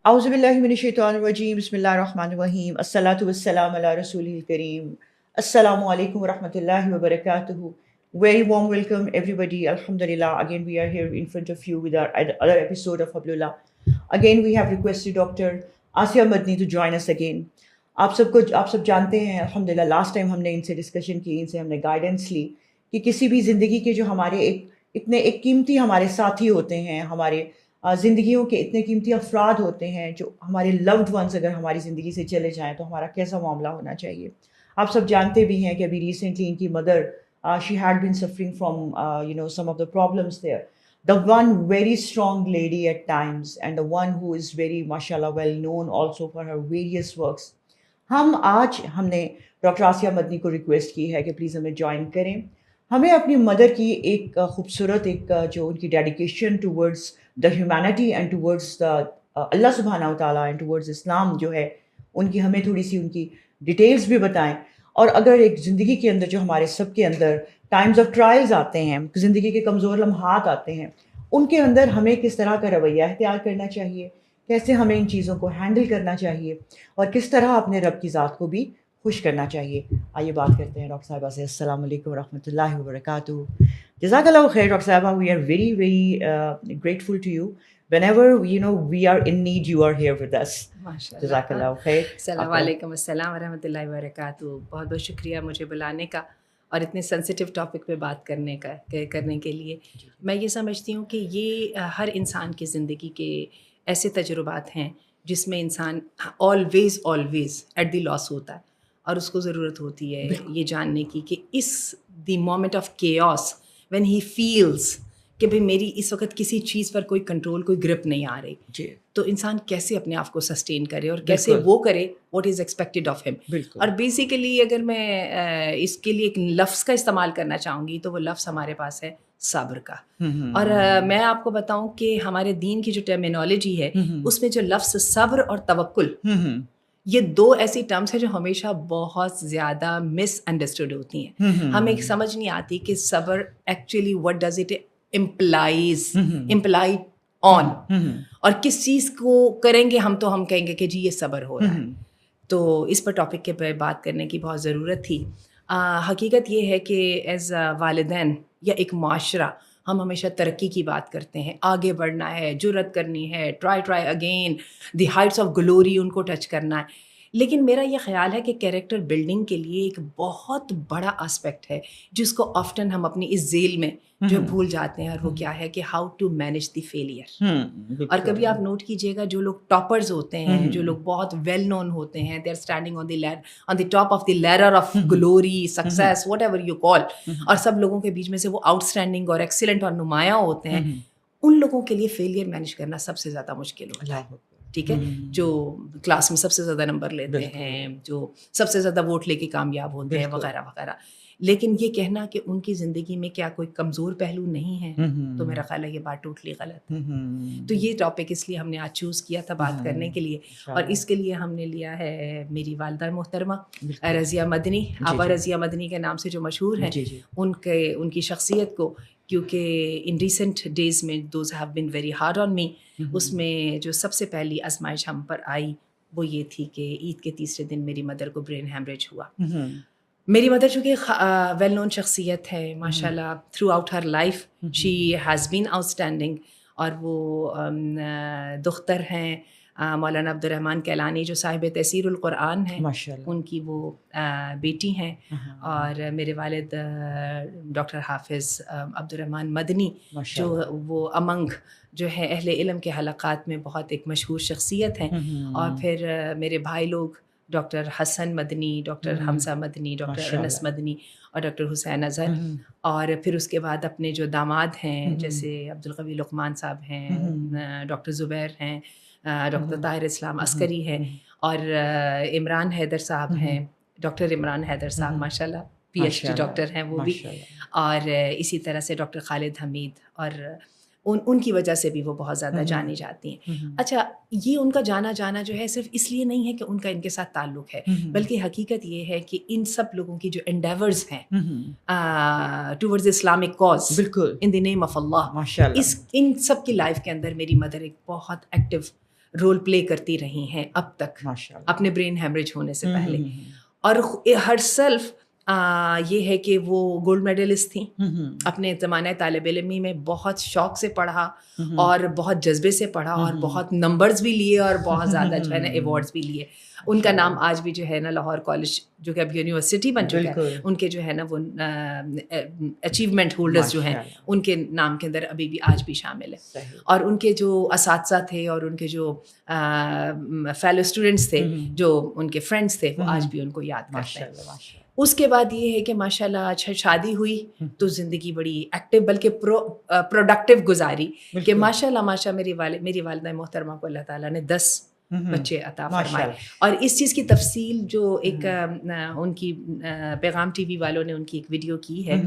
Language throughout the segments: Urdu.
اعوذ باللہ من الشیطان الرجیم بسم اللہ الرحمن الرحیم الصلاۃ والسلام علی رسول الکریم السلام علیکم ورحمۃ اللہ وبرکاتہ. Very warm welcome everybody. Alhamdulillah, again we are here in front of you with our other episode of Hablullah. Again we have requested Dr. Asia Madni to join us again. آپ سب جانتے ہیں الحمدللہ لاسٹ ٹائم ہم نے ان سے ڈسکشن کی، ان سے ہم نے گائیڈنس لی کہ کسی بھی زندگی کے جو ہمارے ایک قیمتی ہمارے ساتھی ہوتے ہیں، ہمارے زندگیوں کے اتنے قیمتی افراد ہوتے ہیں، جو ہمارے لوڈ ونس اگر ہماری زندگی سے چلے جائیں تو ہمارا کیسا معاملہ ہونا چاہیے. آپ سب جانتے بھی ہیں کہ ابھی ریسنٹلی ان کی mother she had been suffering from some of the problems there. The one very strong lady at times and the one who is very mashallah well known also for her various works. ہم نے ڈاکٹر آسیہ مدنی کو ریکویسٹ کی ہے کہ پلیز ہمیں جوائن کریں. ہمیں اپنی مدر کی ایک خوبصورت جو ان کی dedication towards the humanity and towards the Allah سبحانہ و تعالیٰ اینڈ ٹورڈز اسلام جو ہے، ان کی ہمیں تھوڑی سی ان کی ڈیٹیلز بھی بتائیں. اور اگر ایک زندگی کے اندر جو ہمارے سب کے اندر ٹائمز آف ٹرائلز آتے ہیں، زندگی کے کمزور لمحات آتے ہیں، ان کے اندر ہمیں کس طرح کا رویہ اختیار کرنا چاہیے، کیسے ہمیں ان چیزوں کو ہینڈل کرنا چاہیے، اور کس طرح اپنے رب کی ذات کو بھی خوش کرنا چاہیے. آئیے بات کرتے ہیں ڈاکٹر صاحبہ سے. السلام علیکم ورحمۃ اللہ وبرکاتہ. جزاک اللہ خیر ڈاکٹر صاحبہ. We are very very grateful to you. Whenever we are in need, you are here with us. جزاک اللہ خیر. السلام علیکم. السلام ورحمۃ اللہ وبرکاتہ. بہت بہت شکریہ مجھے بلانے کا اور اتنے سینسیٹیو ٹاپک پہ بات کرنے کے لیے. میں یہ سمجھتی ہوں کہ یہ ہر انسان کی زندگی کے ایسے تجربات ہیں جس میں انسان آلویز ایٹ دی لاس ہوتا ہے، اور اس کو ضرورت ہوتی ہے یہ جاننے کی کہ اس the moment of chaos when he feels کہ بھئی میری اس وقت کسی چیز پر کوئی کنٹرول، کوئی گرپ نہیں آ رہی، تو انسان کیسے اپنے آپ کو سسٹین کرے اور کیسے وہ کرے واٹ از ایکسپیکٹڈ آف ہم. اور بیسیکلی اگر میں اس کے لیے ایک لفظ کا استعمال کرنا چاہوں گی تو وہ لفظ ہمارے پاس ہے صبر کا. اور میں آپ کو بتاؤں کہ ہمارے دین کی جو ٹرمینالوجی ہے اس میں جو لفظ صبر اور توکل، یہ دو ایسی ٹرمز ہیں جو ہمیشہ بہت زیادہ مس انڈرسٹوڈ ہوتی ہیں. ہمیں سمجھ نہیں آتی کہ صبر actually what does it imply on, اور کس چیز کو کریں گے ہم تو ہم کہیں گے کہ جی یہ صبر ہو رہا ہے. تو اس پر ٹاپک کے پہ بات کرنے کی بہت ضرورت تھی. حقیقت یہ ہے کہ ایز والدین یا ایک معاشرہ ہم ہمیشہ ترقی کی بات کرتے ہیں، آگے بڑھنا ہے، جرأت کرنی ہے، try again, the heights of glory ان کو ٹچ کرنا ہے. لیکن میرا یہ خیال ہے کہ کیریکٹر بلڈنگ کے لیے ایک بہت بڑا آسپیکٹ ہے جس کو آفٹن ہم اپنی اس ذیل میں جو بھول جاتے ہیں، اور وہ کیا ہے کہ how to manage the failure. اور کبھی آپ نوٹ کیجیے گا جو لوگ ٹاپرز ہوتے ہیں، جو لوگ بہت ویل نون ہوتے ہیں، they are standing on the top of the ladder of glory, success, whatever you call, اور سب لوگوں کے بیچ میں سے وہ آؤٹ اسٹینڈنگ اور ایکسیلنٹ اور نمایاں ہوتے ہیں. ان لوگوں کے لیے فیلئر مینیج کرنا سب سے زیادہ مشکل ہوتا ہے. ٹھیک ہے، جو کلاس میں سب سے زیادہ نمبر لیتے ہیں، جو سب سے زیادہ ووٹ لے کے کامیاب ہوتے ہیں، وغیرہ وغیرہ. لیکن یہ کہنا کہ ان کی زندگی میں کیا کوئی کمزور پہلو نہیں ہے، تو میرا خیال ہے یہ بات ٹوٹلی غلط ہے. تو یہ ٹاپک اس لیے ہم نے آج چوز کیا تھا بات کرنے کے لیے، اور اس کے لیے ہم نے لیا ہے میری والدہ محترمہ رضیہ مدنی. آبا رضیہ مدنی کے نام سے جو مشہور ہیں، ان کی شخصیت کو، کیونکہ ان ریسنٹ ڈیز میں those have been very hard on me. اس میں جو سب سے پہلی آزمائش ہم پر آئی وہ یہ تھی کہ عید کے تیسرے دن میری مدر کو برین ہیمریج ہوا. میری مدر چونکہ ویل نون شخصیت ہے ماشاء اللہ، throughout her life she has been outstanding. اور وہ دختر ہیں مولانا عبد الرحمن کیلانی جو صاحب تفسیر القرآن ہیں، ان کی وہ بیٹی ہیں. اور میرے والد ڈاکٹر حافظ عبد الرحمن مدنی جو وہ امنگ جو ہے اہل علم کے حلقات میں بہت ایک مشہور شخصیت ہیں. اور پھر میرے بھائی لوگ ڈاکٹر حسن مدنی، ڈاکٹر حمزہ مدنی، ڈاکٹر انس مدنی اور ڈاکٹر حسین اظہر. اور پھر اس کے بعد اپنے جو داماد ہیں جیسے عبدالقوی لقمان صاحب ہیں، ڈاکٹر زبیر ہیں، ڈاکٹر طاہر اسلام عسکری ہیں، اور عمران حیدر صاحب ہیں، ڈاکٹر عمران حیدر صاحب ماشاء اللہ پی ایچ ڈی ڈاکٹر ہیں وہ بھی. اور اسی طرح سے ڈاکٹر خالد حمید، اور ان کی وجہ سے بھی وہ بہت زیادہ جانی جاتی ہیں. اچھا، یہ ان کا جانا جو ہے صرف اس لیے نہیں ہے کہ ان کا ان کے ساتھ تعلق ہے، بلکہ حقیقت یہ ہے کہ ان سب لوگوں کی جو انڈیورز ہیں ٹورڈز اسلامک کاز، بالکل ان دی نیم آف اللہ، ان سب کی لائف کے اندر میری مدر ایک بہت ایکٹیو رول پلے کرتی رہی ہیں اب تک ماشاءاللہ. اپنے برین ہیمریج ہونے سے پہلے. اور ہر سیلف یہ ہے کہ وہ گولڈ میڈلسٹ تھیں. اپنے زمانہ طالب علمی میں بہت شوق سے پڑھا اور بہت جذبے سے پڑھا اور بہت نمبرز بھی لیے اور بہت زیادہ جو ہے نا ایوارڈز بھی لیے. ان کا نام آج بھی جو ہے نا لاہور کالج جو کہ اب یونیورسٹی بن چکا ہے, ان کے جو ہے نا وہ اچیومنٹ ہولڈرز جو ہیں ان کے نام کے اندر ابھی بھی آج بھی شامل ہے. اور ان کے جو اساتذہ تھے اور ان کے جو فیلو اسٹوڈنٹس تھے, جو ان کے فرینڈس تھے, وہ آج بھی ان کو یاد کرتے ہیں. اس کے بعد یہ ہے کہ ماشاءاللہ اچھا شادی ہوئی تو زندگی بڑی ایکٹیو بلکہ پروڈکٹیو گزاری کہ ماشاءاللہ میری والدہ محترمہ کو اللہ تعالیٰ نے 10 بچے عطا فرمائے. اور اس چیز کی تفصیل جو ایک ان کی پیغام ٹی وی والوں نے ان کی ایک ویڈیو کی ہے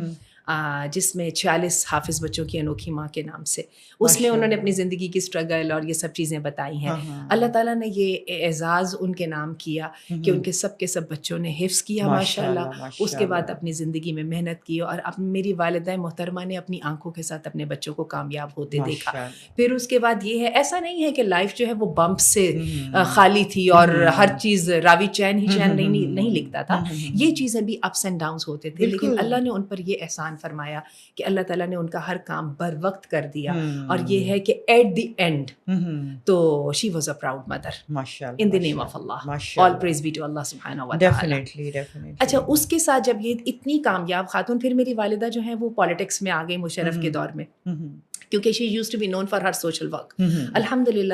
جس میں 46 حافظ بچوں کی انوکھی ماں کے نام سے, اس میں انہوں نے اپنی زندگی کی اسٹرگل اور یہ سب چیزیں بتائی ہیں. اللہ تعالیٰ نے یہ اعزاز ان کے نام کیا کہ ان کے سب بچوں نے حفظ کیا ماشاءاللہ. اس کے بعد اپنی زندگی میں محنت کی اور میری والدہ محترمہ نے اپنی آنکھوں کے ساتھ اپنے بچوں کو کامیاب ہوتے دیکھا. پھر اس کے بعد یہ ہے, ایسا نہیں ہے کہ لائف جو ہے وہ بمپ سے خالی تھی اور ہر چیز راوی چین نہیں لکھتا تھا. یہ چیزیں بھی اپس اینڈ ڈاؤنس ہوتے تھے, لیکن اللہ نے ان پر یہ احسان فرمایا کہ اللہ تعالیٰ نے ان کا ہر کام بر وقت کر دیا. اور یہ ہے کہ ایٹ دی اینڈ تو she was a proud mother in the name of Allah. All praise be to Allah سبحانہ و تعالیٰ. اچھا, اس کے ساتھ جب یہ اتنی کامیاب خاتون, پھر میری والدہ جو ہیں وہ پالیٹکس میں آ گئی مشرف کے دور میں, کیونکہ she used to be known for her social work. الحمدللہ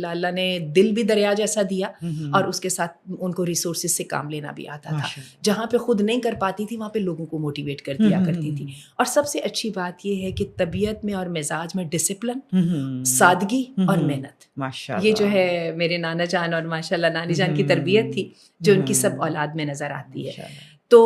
اللہ نے دل بھی دریا جیسا دیا اور اس کے ساتھ ان کو ریسورسز سے کام لینا بھی آتا تھا. جہاں پہ خود نہیں کر پاتی تھی وہاں پہ لوگوں کو موٹیویٹ کر دیا کرتی تھی. اور سب سے اچھی بات یہ ہے کہ طبیعت میں اور مزاج میں ڈسپلن, سادگی اور محنت, یہ جو ہے میرے نانا جان اور ماشاءاللہ نانی جان کی تربیت تھی جو ان کی سب اولاد میں نظر آتی ہے. تو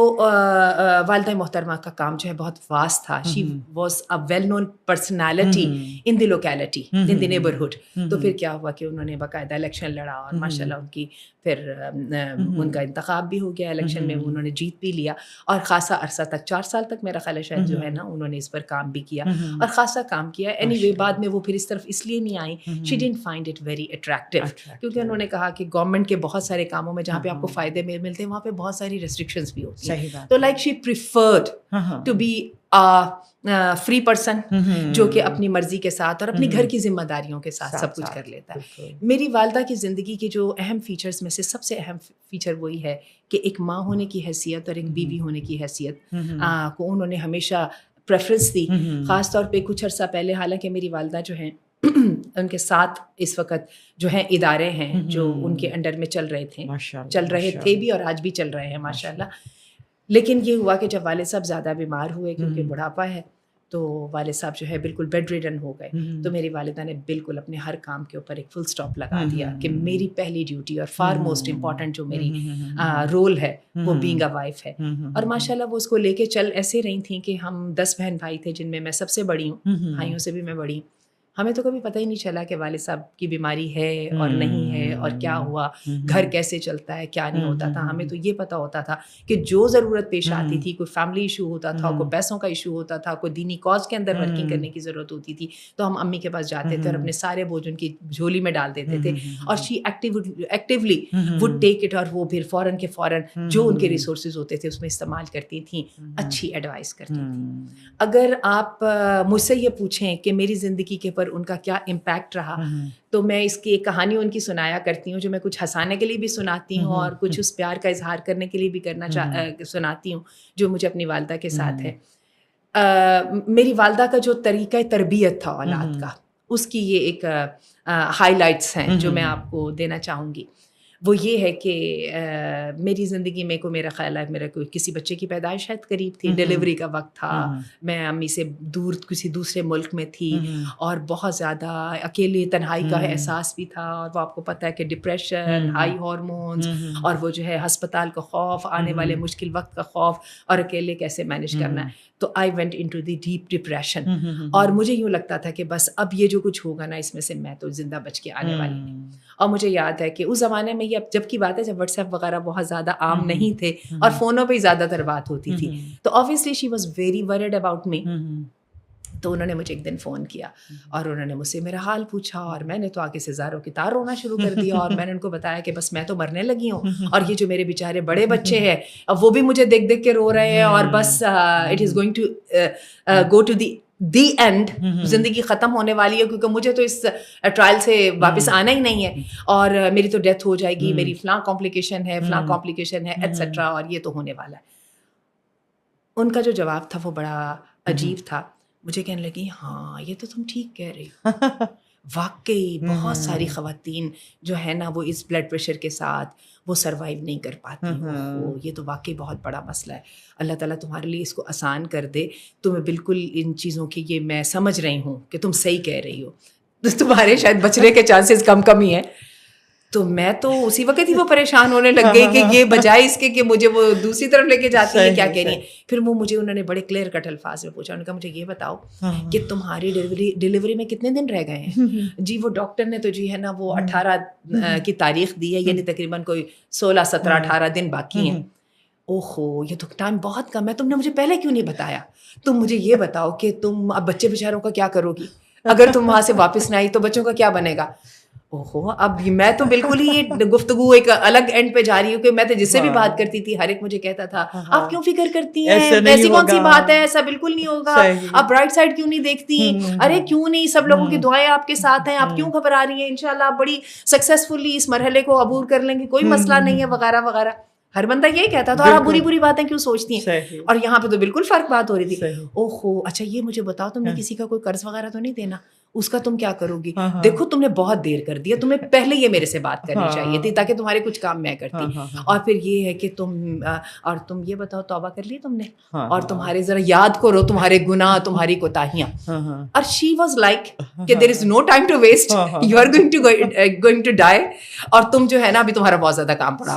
والدہ محترمہ کا کام جو ہے بہت واس تھا. She was a well known personality in the locality, in the neighbourhood. تو پھر کیا ہوا کہ انہوں نے باقاعدہ الیکشن لڑا اور ماشاءاللہ ان کی پھر ان کا انتخاب بھی ہو گیا الیکشن میں, انہوں نے جیت بھی لیا. اور خاصا عرصہ تک 4 سال تک میرا خیال ہے شاید جو ہے نا انہوں نے اس پر کام بھی کیا اور خاصا کام کیا. اینی وے بعد میں وہ پھر اس طرف اس لیے نہیں آئیں, she didn't find it very attractive, کیونکہ انہوں نے کہا کہ گورنمنٹ کے بہت سارے کاموں میں جہاں پہ آپ کو فائدے ملتے ہیں وہاں پہ بہت ساری ریسٹرکشنز بھی ہوتی ہیں. تو like she preferred to be free person جو کہ اپنی مرضی کے ساتھ اور اپنی گھر کی ذمہ داریوں کے ساتھ سب کچھ کر لیتا ہے. میری والدہ کی زندگی کے جو اہم فیچرز میں سے سب سے اہم فیچر وہی ہے کہ ایک ماں ہونے کی حیثیت اور ایک بیوی ہونے کی حیثیت کو انہوں نے ہمیشہ پریفرنس دی. خاص طور پہ کچھ عرصہ پہلے, حالانکہ میری والدہ جو ہیں ان کے ساتھ اس وقت جو ہیں ادارے ہیں جو ان کے انڈر میں چل رہے تھے بھی اور آج بھی چل رہے ہیں ماشاءاللہ. لیکن یہ ہوا کہ جب والد صاحب زیادہ بیمار ہوئے کیونکہ بڑھاپا ہے تو والد صاحب جو ہے بالکل بیڈ ریڈن ہو گئے. تو میری والدہ نے بالکل اپنے ہر کام کے اوپر ایک فل سٹاپ لگا دیا کہ میری پہلی ڈیوٹی اور فار موسٹ امپورٹنٹ جو میری رول ہے وہ بینگ اے وائف ہے. اور ماشاءاللہ وہ اس کو لے کے چل ایسے رہی تھیں کہ ہم 10 بہن بھائی تھے جن میں میں سب سے بڑی ہوں, بھائیوں سے بھی میں بڑی ہوں. ہمیں تو کبھی پتہ ہی نہیں چلا کہ والد صاحب کی بیماری ہے اور نہیں ہے اور کیا ہوا, گھر کیسے چلتا ہے, کیا نہیں ہوتا تھا. ہمیں تو یہ پتہ ہوتا تھا کہ جو ضرورت پیش آتی تھی, کوئی فیملی ایشو ہوتا تھا, کوئی پیسوں کا ایشو ہوتا تھا, کوئی دینی کاز کے اندر ورکنگ کرنے کی ضرورت ہوتی تھی تو ہم امی کے پاس جاتے تھے اور اپنے سارے بوجھ ان کی جھولی میں ڈال دیتے تھے. اور شی ایکٹیولی وڈ ٹیک اٹ اور وہ پھر فوراً کے فوراً جو ان کے ریسورسز ہوتے تھے اس میں استعمال کرتی تھیں, اچھی ایڈوائس کرتی تھیں. اگر آپ مجھ سے یہ پوچھیں کہ میری زندگی کے پر ان کا کیا امپیکٹ رہا, تو میں اس کی ایک کہانی ان کی سنایا کرتی ہوں جو میں کچھ ہنسانے کے لیے بھی سناتی ہوں اور کچھ اس پیار کا اظہار کرنے کے لیے بھی سناتی ہوں جو مجھے اپنی والدہ کے ساتھ ہے. میری والدہ کا جو طریقہ تربیت تھا اولاد کا, اس کی یہ ایک ہائی لائٹس ہیں جو میں آپ کو دینا چاہوں گی. وہ یہ ہے کہ میری زندگی میں کو میرا خیال ہے میرا کوئی کسی بچے کی پیدائش شاید قریب تھی, ڈیلیوری کا وقت تھا, میں امی سے دور کسی دوسرے ملک میں تھی اور بہت زیادہ اکیلے تنہائی کا احساس بھی تھا. اور وہ آپ کو پتہ ہے کہ ڈپریشن, ہائی ہارمونز اور وہ جو ہے ہسپتال کا خوف, آنے والے مشکل وقت کا خوف اور اکیلے کیسے مینیج کرنا ہے. تو I went into the deep depression اور مجھے یوں لگتا تھا کہ بس اب یہ جو کچھ ہوگا نا اس میں سے میں تو زندہ بچ کے آنے والی نہیں. اور مجھے یاد ہے کہ اس زمانے میں یہ جب کی بات ہے جب واٹس ایپ وغیرہ بہت زیادہ عام نہیں تھے اور فونوں پہ ہی زیادہ تر بات ہوتی تھی, تو obviously she was very worried about me تو انہوں نے مجھے ایک دن فون کیا اور انہوں نے مجھ سے میرا حال پوچھا اور میں نے تو آگے سے زاروں کی تار رونا شروع کر دیا اور میں نے ان کو بتایا کہ بس میں تو مرنے لگی ہوں اور یہ جو میرے بیچارے بڑے بچے ہیں اب وہ بھی مجھے دیکھ دیکھ کے رو رہے ہیں اور بس it is going to go to the end, زندگی ختم ہونے والی ہے کیونکہ مجھے تو اس ٹرائل سے واپس آنا ہی نہیں ہے اور میری تو ڈیتھ ہو جائے گی, میری فلاں کمپلیکیشن ہے فلاں کمپلیکیشن ہے ایٹسیٹرا اور یہ تو ہونے والا ہے. ان کا جو جواب تھا وہ بڑا عجیب تھا. مجھے کہنے لگی ہاں یہ تو تم ٹھیک کہہ رہی ہو, واقعی بہت ساری خواتین جو ہے نا وہ اس بلڈ پریشر کے ساتھ وہ سروائیو نہیں کر پاتی. یہ تو واقعی بہت بڑا مسئلہ ہے. اللہ تعالیٰ تمہارے لیے اس کو آسان کر دے. تمہیں بالکل ان چیزوں کی یہ میں سمجھ رہی ہوں کہ تم صحیح کہہ رہی ہو, تمہارے شاید بچنے کے چانسز کم ہی ہیں. تو میں تو اسی وقت ہی وہ پریشان ہونے لگ گئی کہ یہ بجائے اس کے کہ مجھے وہ دوسری طرف لے کے جاتی ہے کیا کہہ رہی ہے. پھر وہ مجھے انہوں نے بڑے کلیئر کٹ الفاظ میں پوچھا, انہوں نے کہا مجھے یہ بتاؤ کہ تمہاری ڈلیوری میں کتنے دن رہ گئے ہیں. جی وہ ڈاکٹر نے تو جی ہے نا وہ 18 کی تاریخ دی ہے, یعنی تقریباً کوئی 16 17 18 دن باقی ہیں. اوہو یہ تو ٹائم بہت کم ہے, تم نے مجھے پہلے کیوں نہیں بتایا. تم مجھے یہ بتاؤ کہ تم اب بچے بیچاروں کا کیا کرو گی, اگر تم وہاں سے واپس نہ آئی تو بچوں کا کیا بنے گا. اوہو اب میں تو بالکل ہی یہ گفتگو ایک الگ اینڈ پہ جا رہی ہوں کہ میں تو جس سے بھی بات کرتی تھی ہر ایک مجھے کہتا تھا آپ کیوں فکر کرتی ہیں, ایسی کون سی بات ہے, ایسا بالکل نہیں ہوگا, آپ برائٹ سائڈ کیوں نہیں دیکھتی, ارے کیوں نہیں, سب لوگوں کی دعائیں آپ کے ساتھ ہیں, آپ کیوں گھبرا رہی ہیں, انشاءاللہ آپ بڑی سکسیسفلی اس مرحلے کو عبور کر لیں گے, کوئی مسئلہ نہیں ہے وغیرہ وغیرہ. ہر بندہ یہی کہتا تھا, اور آپ بری باتیں کیوں سوچتی ہیں. اور یہاں پہ تو بالکل فرق بات ہو رہی تھی. اوہو اچھا یہ مجھے بتاؤ تم نے کسی کا کوئی قرض وغیرہ تو نہیں دینا, اس کا تم کیا کرو گی. دیکھو تم نے بہت دیر کر دیا, تمہیں پہلے یہ میرے سے بات کرنی چاہیے تھی تاکہ تمہارے کچھ کام میں کرتی. اور پھر یہ ہے کہ تم یہ بتاؤ توبہ کر لی تم نے, اور تمہارے ذرا یاد کرو تمہارے گناہ تمہاری کوتاہیاں. اور شی واز لائک کہ there is no time to waste, you are going to die, اور تم جو ہے نا ابھی تمہارا بہت زیادہ کام پڑا.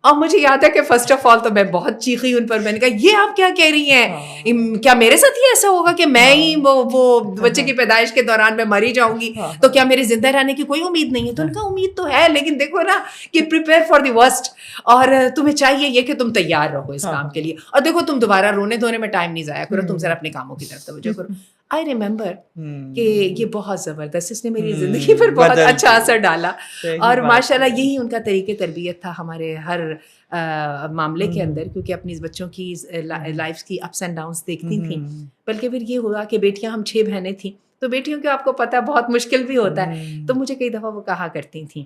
اور مجھے یاد ہے کہ فرسٹ آف آل تو میں بہت چیخی ان پر, میں نے کہا یہ آپ کیا کہہ رہی ہیں, کیا میرے ساتھ ہی ایسا ہوگا کہ میں ہی وہ بچے کی پیدائش کے دوران میں مری جاؤں گی, تو کیا میرے زندہ رہنے کی کوئی امید نہیں ہے. تو ان کا امید تو ہے, لیکن دیکھو نا کہ پریپیئر فار دی ورسٹ, اور تمہیں چاہیے یہ کہ تم تیار رہو اس کام کے لیے. اور دیکھو تم دوبارہ رونے دھونے میں ٹائم نہیں ضائع کرو, تم ذرا اپنے کاموں کی طرف توجہ کرو. آئی ریمبر کہ یہ بہت زبردست, اس نے میری زندگی پر بہت اچھا اثر ڈالا, اور ماشاء اللہ یہی ان کا طریقہ تربیت تھا ہمارے ہر معاملے کے اندر, کیونکہ اپنی بچوں کی لائف کی اپس اینڈ ڈاؤنس دیکھتی تھیں. بلکہ پھر یہ ہوا کہ بیٹیاں ہم 6 بہنیں تھیں, تو بیٹیوں کے آپ کو پتہ بہت مشکل بھی ہوتا ہے. تو مجھے کئی دفعہ وہ کہا کرتی تھیں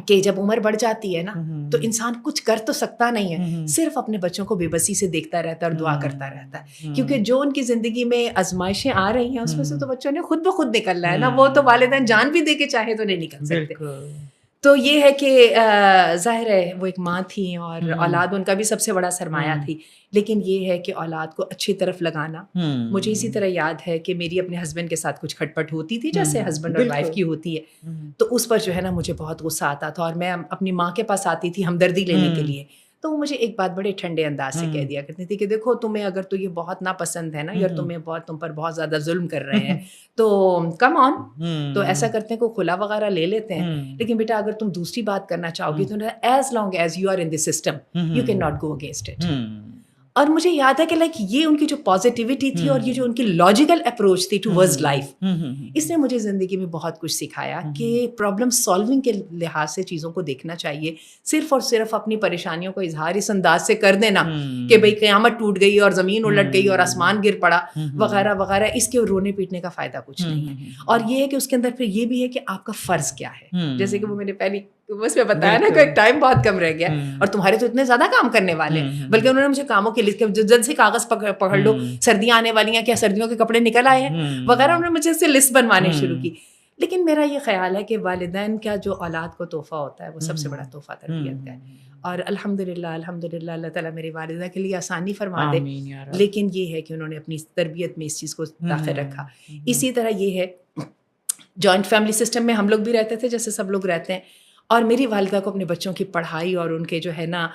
کہ جب عمر بڑھ جاتی ہے نا تو انسان کچھ کر تو سکتا نہیں ہے, صرف اپنے بچوں کو بے بسی سے دیکھتا رہتا ہے اور دعا کرتا رہتا ہے, کیونکہ جو ان کی زندگی میں آزمائشیں آ رہی ہیں اس میں سے تو بچوں نے خود بخود نکلنا ہے نا, وہ تو والدین جان بھی دے کے چاہے تو نہیں نکل سکتے. تو یہ ہے کہ ظاہر ہے وہ ایک ماں تھی اور اولاد ان کا بھی سب سے بڑا سرمایہ تھی, لیکن یہ ہے کہ اولاد کو اچھی طرف لگانا. مجھے اسی طرح یاد ہے کہ میری اپنے ہسبینڈ کے ساتھ کچھ کھٹپٹ ہوتی تھی جیسے ہسبینڈ اور وائف کی ہوتی ہے, تو اس پر جو ہے نا مجھے بہت غصہ آتا تھا, اور میں اپنی ماں کے پاس آتی تھی ہمدردی لینے کے لیے, تو وہ مجھے ایک بات بڑے ٹھنڈے انداز سے کہہ دیا کرتی تھی کہ دیکھو تمہیں اگر تو یہ بہت ناپسند ہے نا, یا تم پر بہت زیادہ ظلم کر رہے ہیں تو کم آن, تو ایسا کرتے ہیں کو کھلا وغیرہ لے لیتے ہیں, لیکن بیٹا اگر تم دوسری بات کرنا چاہو گی تو as long as you are in this system you can not go against it. اور مجھے یاد ہے کہ لائک یہ ان کی جو پازیٹیوٹی تھی اور یہ جو ان کی لاجیکل اپروچ تھی ٹوورڈز لائف, اس نے مجھے زندگی میں بہت کچھ سکھایا کہ پرابلم سالونگ کے لحاظ سے چیزوں کو دیکھنا چاہیے. صرف اور صرف اپنی پریشانیوں کو اظہار اس انداز سے کر دینا کہ بھئی قیامت ٹوٹ گئی اور زمین الٹ گئی اور آسمان گر پڑا وغیرہ وغیرہ, اس کے رونے پیٹنے کا فائدہ کچھ نہیں ہے. اور یہ ہے کہ اس کے اندر پھر یہ بھی ہے کہ آپ کا فرض کیا ہے, جیسے کہ وہ میں نے پہلی بس میں بتایا نا کہ ایک ٹائم بہت کم رہ گیا اور تمہارے تو اتنے زیادہ کام کرنے والے ہیں, بلکہ انہوں نے مجھے کاموں کی لسٹ جلد سے کاغذ پکڑ لو, سردیاں آنے والی ہیں, کیا سردیوں کے کپڑے نکل آئے ہیں وغیرہ, انہوں نے مجھے سے لسٹ بنوانے شروع کی. لیکن میرا یہ خیال ہے کہ والدین کا جو اولاد کو تحفہ ہوتا ہے وہ سب سے بڑا تحفہ تربیت کا ہے, اور الحمدللہ اللہ تعالیٰ میری والدہ کے لیے آسانی فرما دے, لیکن یہ ہے کہ انہوں نے اپنی تربیت میں اس چیز کو داخل رکھا. اسی طرح یہ ہے جوائنٹ فیملی سسٹم میں ہم لوگ بھی رہتے تھے جیسے سب لوگ رہتے ہیں, اور میری والدہ کو اپنے بچوں کی پڑھائی اور ان کے جو ہے نا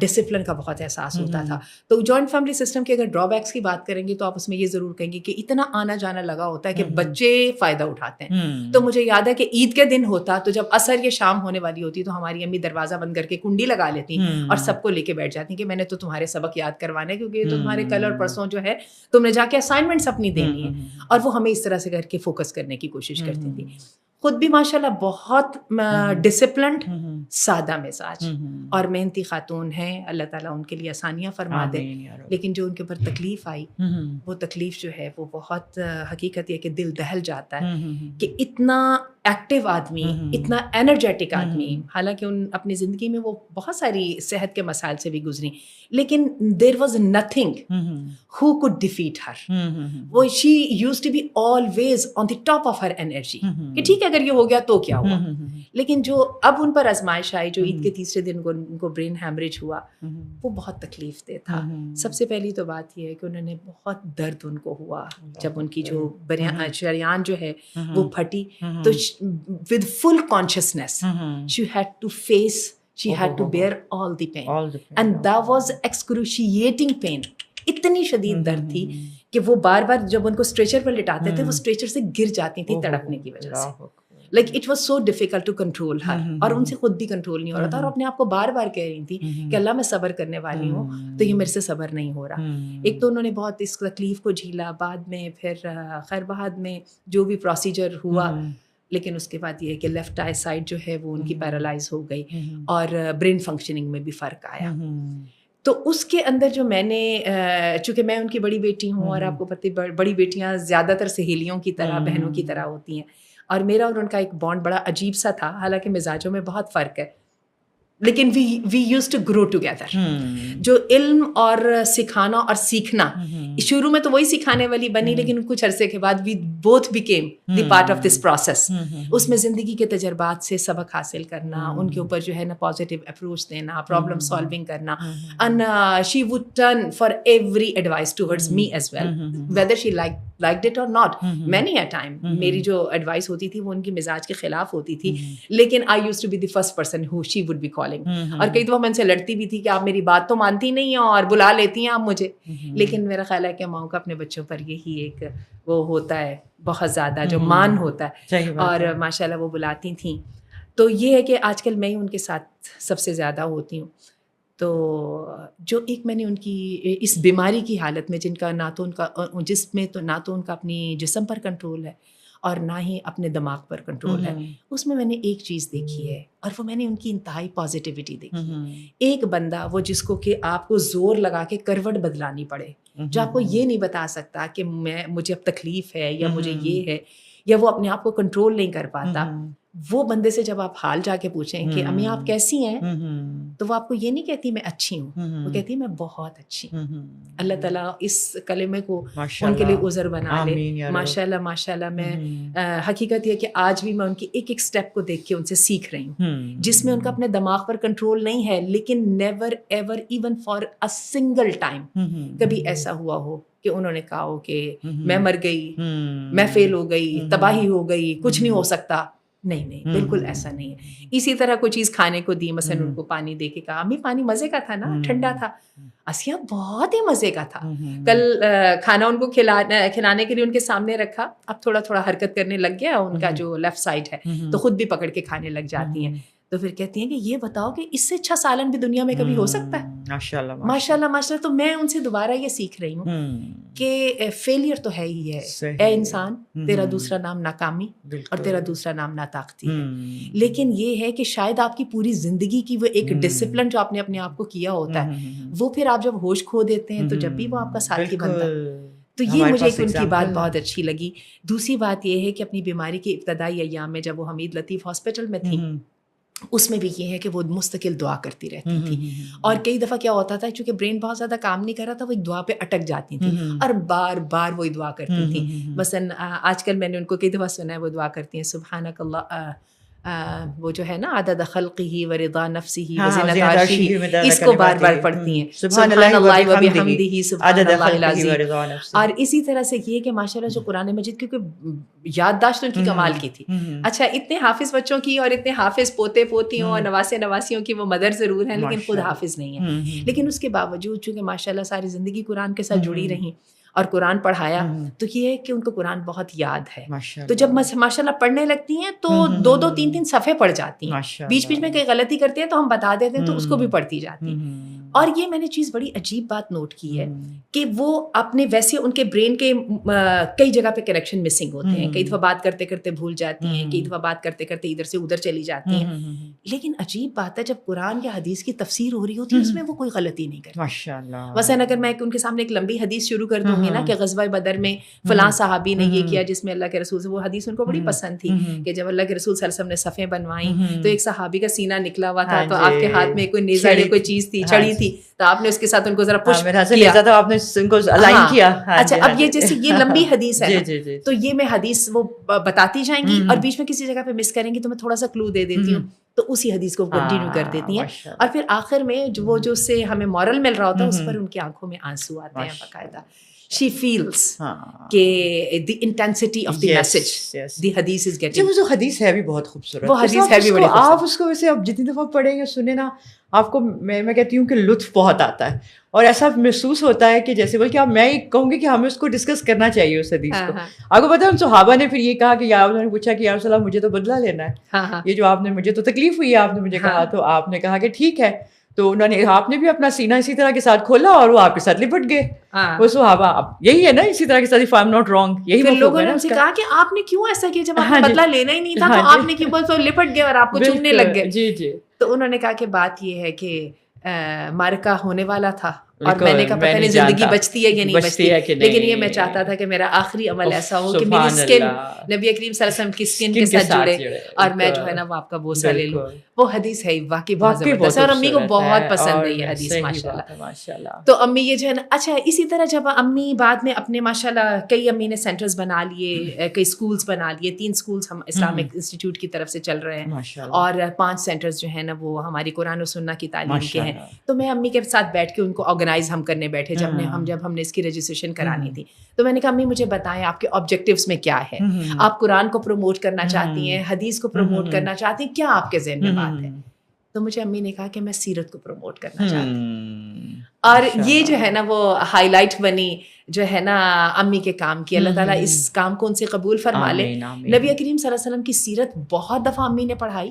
ڈسپلن کا بہت احساس ہوتا تھا. تو جوائنٹ فیملی سسٹم کے اگر ڈرا بیکس کی بات کریں گے تو آپ اس میں یہ ضرور کہیں گے کہ اتنا آنا جانا لگا ہوتا ہے کہ بچے فائدہ اٹھاتے ہیں. تو مجھے یاد ہے کہ عید کے دن ہوتا تو جب عصر یا شام ہونے والی ہوتی تو ہماری امی دروازہ بند کر کے کنڈی لگا لیتی اور سب کو لے کے بیٹھ جاتی کہ میں نے تو تمہارے سبق یاد کروانے کیونکہ یہ تو تمہارے کل اور پرسوں جو ہے تم نے جا کے اسائنمنٹس اپنی دینی ہے. اور وہ ہمیں اس طرح سے کر کے فوکس کرنے کی کوشش کرتی تھی. خود بھی ماشاءاللہ بہت ڈسپلنڈ سادہ مزاج اور محنتی خاتون ہیں, اللہ تعالیٰ ان کے لیے آسانیاں فرما دے. لیکن جو ان کے اوپر تکلیف آئی وہ تکلیف جو ہے وہ بہت حقیقت یہ کہ دل دہل جاتا ہے کہ اتنا ایکٹیو آدمی, اتنا انرجیٹک آدمی, حالانکہ ان اپنی زندگی میں وہ بہت ساری صحت کے مسائل سے بھی گزری, لیکن there was nothing who could defeat her. وہ she used to be always on the top of her energy کہ ٹھیک ہے اگر یہ ہو گیا تو کیا ہوا. لیکن جو اب ان پر آزمائش آئی, جو عید کے تیسرے دن ان کو برین ہیمریج ہوا, وہ بہت تکلیف دہ تھا. سب سے پہلی تو بات یہ ہے کہ انہوں نے بہت درد ان کو ہوا جب ان کی جو شریان جو ہے وہ پھٹی. تو with full consciousness she had to face, she had to bear all the pain and that was excruciating pain. اتنی شدید درد تھی کہ وہ بار بار جب ان کو اسٹریچر پر لٹاتے تھے وہ اسٹریچر سے گر جاتی تھی تڑپنے کی وجہ سے. Like it was so difficult to control her, اور ان سے خود بھی کنٹرول نہیں ہو رہا تھا, اور اپنے آپ کو بار بار کہہ رہی تھی کہ اللہ میں صبر کرنے والی ہوں تو یہ میرے سے صبر نہیں ہو رہا. ایک تو انہوں نے بہت اس تکلیف کو جھیلا, بعد میں پھر خیر بہاد میں جو بھی پروسیجر ہوا, لیکن اس کے بعد یہ ہے کہ لیفٹ آئی سائڈ جو ہے وہ ان کی پیرالائز ہو گئی اور برین فنکشننگ میں بھی فرق آیا. تو اس کے اندر جو میں نے, چونکہ میں ان کی بڑی بیٹی ہوں اور آپ کو پتہ بڑی بیٹیاں زیادہ تر سہیلیوں کی طرح, بہنوں کی طرح ہوتی ہیں, اور میرا اور ان کا ایک بانڈ بڑا عجیب سا تھا. حالانکہ مزاجوں میں بہت فرق ہے لیکن we use to grow together. جو علم اور سکھانا اور سیکھنا, شروع میں تو وہی سکھانے والی بنی, لیکن کچھ عرصے کے بعد we both became the part of this process. اس میں زندگی کے تجربات سے سبق حاصل کرنا, ان کے اوپر جو ہے نا پازیٹیو اپروچ دینا, پرابلم سالونگ کرنا. And she would turn for every advice towards me as well whether she liked it or not. Many a time میری جو ایڈوائس ہوتی تھی وہ ان کی مزاج کے خلاف ہوتی تھی, لیکن I used to be the first person who she would be calling. اور کئی دفعہ میں ان سے لڑتی بھی تھی کہ آپ میری بات تو مانتی نہیں ہیں اور بلا لیتی ہیں آپ مجھے. لیکن میرا خیال ہے کہ ماؤں کا اپنے بچوں پر یہی ایک وہ ہوتا ہے بہت زیادہ جو مان ہوتا ہے, اور ماشاء اللہ وہ بلاتی تھیں. تو یہ ہے کہ آج کل میں ان کے ساتھ سب سے زیادہ ہوتی ہوں. تو جو ایک میں نے ان کی اس بیماری کی حالت میں, جن کا نہ تو ان کا جسم میں تو نہ تو ان کا اپنی جسم پر کنٹرول ہے اور نہ ہی اپنے دماغ پر کنٹرول ہے, اس میں نے ایک چیز دیکھی ہے, اور وہ میں نے ان کی انتہائی پازیٹیوٹی دیکھی. ایک بندہ وہ جس کو کہ آپ کو زور لگا کے کروٹ بدلانی پڑے, جو آپ کو یہ نہیں بتا سکتا کہ مجھے اب تکلیف ہے یا مجھے یہ ہے, یا وہ اپنے آپ کو کنٹرول نہیں کر پاتا, وہ بندے سے جب آپ حال جا کے پوچھیں کہ امی آپ کیسی ہیں, تو وہ آپ کو یہ نہیں کہتی میں اچھی ہوں, وہ کہتی میں بہت اچھی ہوں. اللہ تعالیٰ اس کلمے کو ان کے لیے عذر بنا لے. ماشاء اللہ ماشاء اللہ. میں حقیقت یہ کہ آج بھی میں ان کی ایک ایک اسٹیپ کو دیکھ کے ان سے سیکھ رہی ہوں, جس میں ان کا اپنے دماغ پر کنٹرول نہیں ہے, لیکن never ever even for a single time کبھی ایسا ہوا ہو کہ انہوں نے کہا ہو کہ میں مر گئی, میں فیل ہو گئی, تباہی ہو گئی, کچھ نہیں ہو سکتا. نہیں, بالکل ایسا نہیں ہے. اسی طرح کوئی چیز کھانے کو دی, مثلا ان کو پانی دے کے کہا امی پانی مزے کا تھا نا, ٹھنڈا تھا. اسیا بہت ہی مزے کا تھا. کل کھانا ان کو کھلانے کے لیے ان کے سامنے رکھا, اب تھوڑا تھوڑا حرکت کرنے لگ گیا ان کا جو لیفٹ سائڈ ہے, تو خود بھی پکڑ کے کھانے لگ جاتی ہیں. تو پھر کہتی ہیں کہ یہ بتاؤ کہ اس سے اچھا سالن بھی دنیا میں کبھی ہو سکتا ہے؟ ماشاء اللہ ماشاء اللہ ماشاء اللہ. تو میں ان سے دوبارہ یہ سیکھ رہی ہوں کہ فیلئر تو ہے ہی ہے. اے انسان, تیرا دوسرا نام ناکامی اور تیرا دوسرا نام ناطاقتی ہے. لیکن یہ ہے کہ شاید آپ کی پوری زندگی کی وہ ایک ڈسپلن جو آپ نے اپنے آپ کو کیا ہوتا ہے, وہ پھر آپ جب ہوش کھو دیتے ہیں تو جب بھی وہ آپ کا ساتھی بنتا ہے. تو یہ مجھے ایک ان کی بات بہت اچھی لگی. دوسری بات یہ ہے کہ اپنی بیماری کے ابتدائی ایام میں جب وہ حمید لطیف ہاسپٹل میں تھی, اس میں بھی یہ ہے کہ وہ مستقل دعا کرتی رہتی تھی. اور کئی دفعہ کیا ہوتا تھا, چونکہ برین بہت زیادہ کام نہیں کر رہا تھا, وہ ایک دعا پہ اٹک جاتی تھی اور بار بار وہی دعا کرتی تھیں. مثلا آج کل میں نے ان کو کئی دفعہ سنا ہے وہ دعا کرتی ہیں سبحانک اللہ وہ جو ہے نا عدد خلقہ و رضا نفسہ و ہاں، زینت زینت عرشہ، عرشہ اس کو بار بار پڑھتی ہیں، سبحان اللہ و بحمدہ سبحان عدد اللہ خلقہ و العظیم. رضا نفسہ. اور اسی طرح سے یہ کہ ماشاء اللہ جو قرآن مجید، کیونکہ یادداشت ان کی کمال کی تھی. اچھا اتنے حافظ بچوں کی اور اتنے حافظ پوتے پوتیوں اور نواسے نواسیوں کی وہ مدر ضرور ہیں لیکن خود حافظ نہیں ہیں. لیکن اس کے باوجود چونکہ ماشاء اللہ ساری زندگی قرآن کے ساتھ جڑی رہیں اور قرآن پڑھایا، تو یہ ہے کہ ان کو قرآن بہت یاد ہے. تو جب ماشاء اللہ پڑھنے لگتی ہیں تو 2-2 3-3 صفحے پڑھ جاتی ہیں. بیچ بیچ میں کئی غلطی کرتے ہیں تو ہم بتا دیتے ہیں تو اس کو بھی پڑھتی جاتی ہیں. اور یہ میں نے چیز بڑی عجیب بات نوٹ کی ہے کہ وہ اپنے ویسے ان کے برین کے کئی جگہ پہ کنیکشن مسنگ ہوتے ہیں، کئی دفعہ بات کرتے کرتے بھول جاتی ہیں، کئی دفعہ بات کرتے کرتے ادھر سے ادھر چلی جاتی ہیں. لیکن عجیب بات ہے جب قرآن یا حدیث کی تفسیر ہو رہی ہوتی ہے اس میں وہ کوئی غلطی نہیں کرتی. ماشاءاللہ. مثلاً اگر میں ان کے سامنے ایک لمبی حدیث شروع کر دوں گی نا کہ غزوہ بدر میں فلاں صحابی نے یہ کیا جس میں اللہ کے رسول سے، وہ حدیث ان کو بڑی پسند تھی کہ جب اللہ کے رسول صلی اللہ علیہ وسلم نے صفیں بنوائیں تو ایک صحابی کا سینہ نکلا ہوا تھا تو آپ کے ہاتھ میں کوئی نیزہ یا کوئی چیز تھی، چھڑی تھی، تو آپ نے اس کے ساتھ ان کو ذرا پش کیا تو آپ نے ان کو الائن کیا. اچھا اب یہ جیسے یہ لمبی حدیث ہے تو یہ میں حدیث وہ بتاتی جائیں گی اور بیچ میں کسی جگہ پہ مس کریں گی تو میں تھوڑا سا کلو دے دیتی ہوں تو اسی حدیث کو کنٹینیو کر دیتی ہیں. اور پھر آخر میں وہ جو اس سے ہمیں مورل مل رہا ہوتا ہے اس پر ان کی آنکھوں میں آنسو آتے ہیں باقاعدہ. She feels کہ the intensity of the message, the hadith is getting. وہ جو حدیث ہے بھی بہت خوبصورت. وہ حدیث ہے بھی بڑی خوبصورت. آپ اس کو ویسے اب جتنی دفعہ پڑھیں گے سنیں نا آپ کو میں کہتی ہوں کہ لطف بہت آتا ہے اور ایسا محسوس ہوتا ہے کہ جیسے بلکہ میں کہوں گی کہ ہمیں اس کو ڈسکس کرنا چاہیے اس حدیث کو. آپ کو پتہ ہے ان صحابہ نے پھر یہ کہا کہ یا انہوں نے پوچھا کہ یا رسول اللہ مجھے تو بدلہ لینا ہے، یہ جو آپ نے مجھے تو تکلیف ہوئی ہے آپ نے مجھے کہا، تو آپ نے کہا کہ ٹھیک ہے. تو انہوں نے آپ نے بھی اپنا سینہ اسی طرح کے ساتھ کھولا اور وہ آپ کے ساتھ لپٹ گئے. وہ صحابہ اب یہی ہے نا اسی طرح کے ساتھ if I'm not wrong یہی پھر لوگوں نے ان سے کہا کہ آپ نے کیوں ایسا کیا جب آپ نے بدلہ لینا ہی نہیں تھا تو آپ نے کیوں بس لپٹ گئے اور آپ کو چومنے لگ گئے. جی جی. تو انہوں نے کہا کہ بات یہ ہے کہ معرکہ ہونے والا تھا اور میں نے کہا پتہ نہیں زندگی بچتی ہے یا نہیں بچتی، لیکن یہ میں چاہتا تھا کہ میرا آخری عمل ایسا ہو کہ میری اسکن نبی کریم صلی اللہ علیہ وسلم کی اسکن کے ساتھ جڑے اور میں جو ہے نا وہ آپ کا بوسہ لے لوں. وہ حدیث ہے واقعی بہت زبردست اور امی کو بہت پسند ہے یہ حدیث ماشاءاللہ. تو امی یہ جو ہے نا اچھا اسی طرح جب امی بعد میں اپنے ماشاءاللہ کئی امی نے سینٹرز بنا لیے، کئی اسکولس بنا لیے، 3 اسکولس ہم اسلامک انسٹیٹیوٹ کی طرف سے چل رہے ہیں اور 5 سینٹرز جو ہیں نا وہ ہماری قرآن و سنت کی تعلیم کے ہیں. تو میں امی کے ساتھ بیٹھ کے ان کو آرگنائز ہم کرنے بیٹھے جب ہم نے اس کی رجسٹریشن کرانی تھی. تو میں نے کہا امی مجھے بتائیں آپ کے آبجیکٹیوز میں کیا ہے، آپ قرآن کو پروموٹ کرنا چاہتی ہیں، حدیث کو پروموٹ کرنا چاہتی ہیں، کیا آپ کے ذہن میں بات ہے؟ تو مجھے امی نے کہا کہ میں سیرت کو پروموٹ کرنا چاہتی ہوں. اور یہ جو ہے نا وہ ہائی لائٹ بنی جو ہے نا امی کے کام کی. اللہ تعالیٰ اس کام کو ان سے قبول فرما لے. نبی کریم صلی اللہ علیہ وسلم کی سیرت بہت دفعہ امی نے پڑھائی،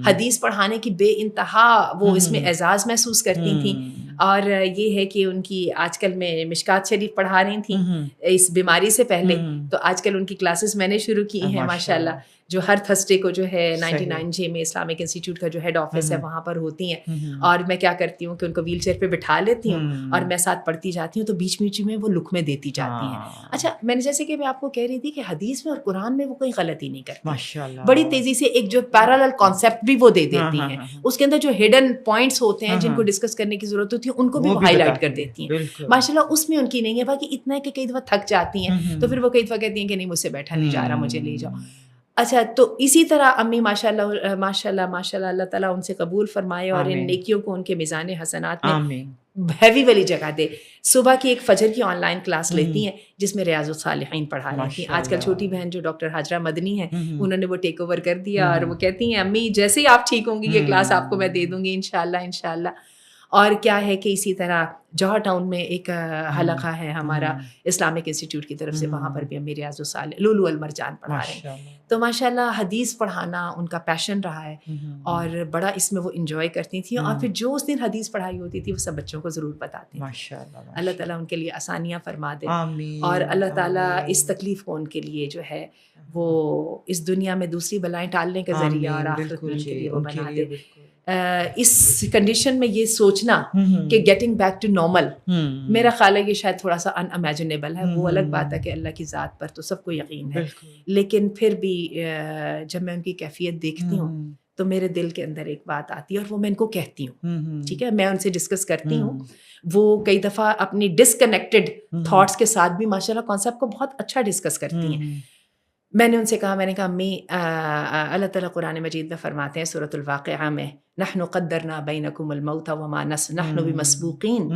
حدیث پڑھانے کی بے انتہا وہ اس میں اعزاز محسوس کرتی تھیں. اور یہ ہے کہ ان کی آج کل میں مشکات شریف پڑھا رہی تھیں اس بیماری سے پہلے، تو آج کل ان کی کلاسز میں نے شروع کی ہیں ماشاءاللہ، جو ہر تھرسڈے کو جو ہے 99 جے میں اسلامک انسٹیٹیوٹ کا جو ہیڈ آفس ہے وہاں پر ہوتی ہیں. اور میں کیا کرتی ہوں کہ ان کو ویل چیئر پہ بٹھا لیتی ہوں اور میں ساتھ پڑھتی جاتی ہوں تو بیچ بیچ میں وہ لقمے دیتی جاتی ہیں. اچھا میں نے جیسے کہ میں آپ کو کہہ رہی تھی کہ حدیث میں اور قرآن میں وہ کوئی غلطی نہیں کرتی، بڑی تیزی سے ایک جو پیرالل کانسیپٹ بھی وہ دے دیتی ہیں، اس کے اندر جو ہڈن پوائنٹس ہوتے ہیں جن کو ڈسکس کرنے کی ضرورت ہوتی ہے ان کو بھی ہائی لائٹ کر دیتی ہیں ماشاءاللہ. اس میں ان کی نہیں ہے باقی اتنا ہے کہ کئی دفعہ تھک جاتی ہیں تو پھر وہ کئی دفعہ کہتی ہیں کہ نہیں مجھ سے بیٹھا نہیں جا رہا، مجھے لے جاؤ. اچھا تو اسی طرح امی ماشاءاللہ ماشاءاللہ ماشاءاللہ اللہ تعالیٰ ان سے قبول فرمائے اور ان نیکیوں کو ان کے میزان حسنات میں ہیوی والی جگہ دے. صبح کی ایک فجر کی آن لائن کلاس لیتی ہیں جس میں ریاض الصالحین پڑھا رہی تھیں. آج کل چھوٹی بہن جو ڈاکٹر حاجرہ مدنی ہیں انہوں نے وہ ٹیک اوور کر دیا اور وہ کہتی ہیں امی جیسے ہی آپ ٹھیک ہوں گی یہ کلاس آپ کو میں دے دوں گی انشاءاللہ انشاءاللہ. اور کیا ہے کہ اسی طرح جوہر ٹاؤن میں ایک حلقہ ہے ہمارا اسلامک انسٹیٹیوٹ کی طرف سے، وہاں پر بھی امی ریاض الصالحین لولو المرجان پڑھا رہے ہیں. تو ماشاءاللہ حدیث پڑھانا ان کا پیشن رہا ہے اور بڑا اس میں وہ انجوائے کرتی تھیں. اور پھر جو اس دن حدیث پڑھائی ہوتی تھی وہ سب بچوں کو ضرور بتاتے ہیں. اللہ تعالیٰ ان کے لیے آسانیاں فرما دے اور اللہ تعالیٰ اس تکلیف کو ان کے لیے جو ہے وہ اس دنیا میں دوسری بلائیں ٹالنے کا ذریعہ اور آخرت میں ان کے لیے وہ بنا دے. اس کنڈیشن میں یہ سوچنا کہ گیٹنگ بیک ٹو نارمل میرا خیال ہے یہ شاید تھوڑا سا ان امیجنیبل ہے. وہ الگ بات ہے کہ اللہ کی ذات پر تو سب کو یقین ہے، لیکن پھر بھی جب میں ان کی کیفیت دیکھتی ہوں تو میرے دل کے اندر ایک بات آتی ہے اور وہ میں ان کو کہتی ہوں. ٹھیک ہے میں ان سے ڈسکس کرتی ہوں. وہ کئی دفعہ اپنی ڈسکنیکٹڈ تھاٹس کے ساتھ بھی ماشاءاللہ کانسیپٹ کو بہت اچھا ڈسکس کرتی ہیں. میں نے ان سے کہا، میں نے کہا امی اللہ تعالیٰ قرآن مجید میں فرماتے ہیں سورۃ الواقعہ میں نحن قدرنا بینکم الموت وما نحن بمسبوقین،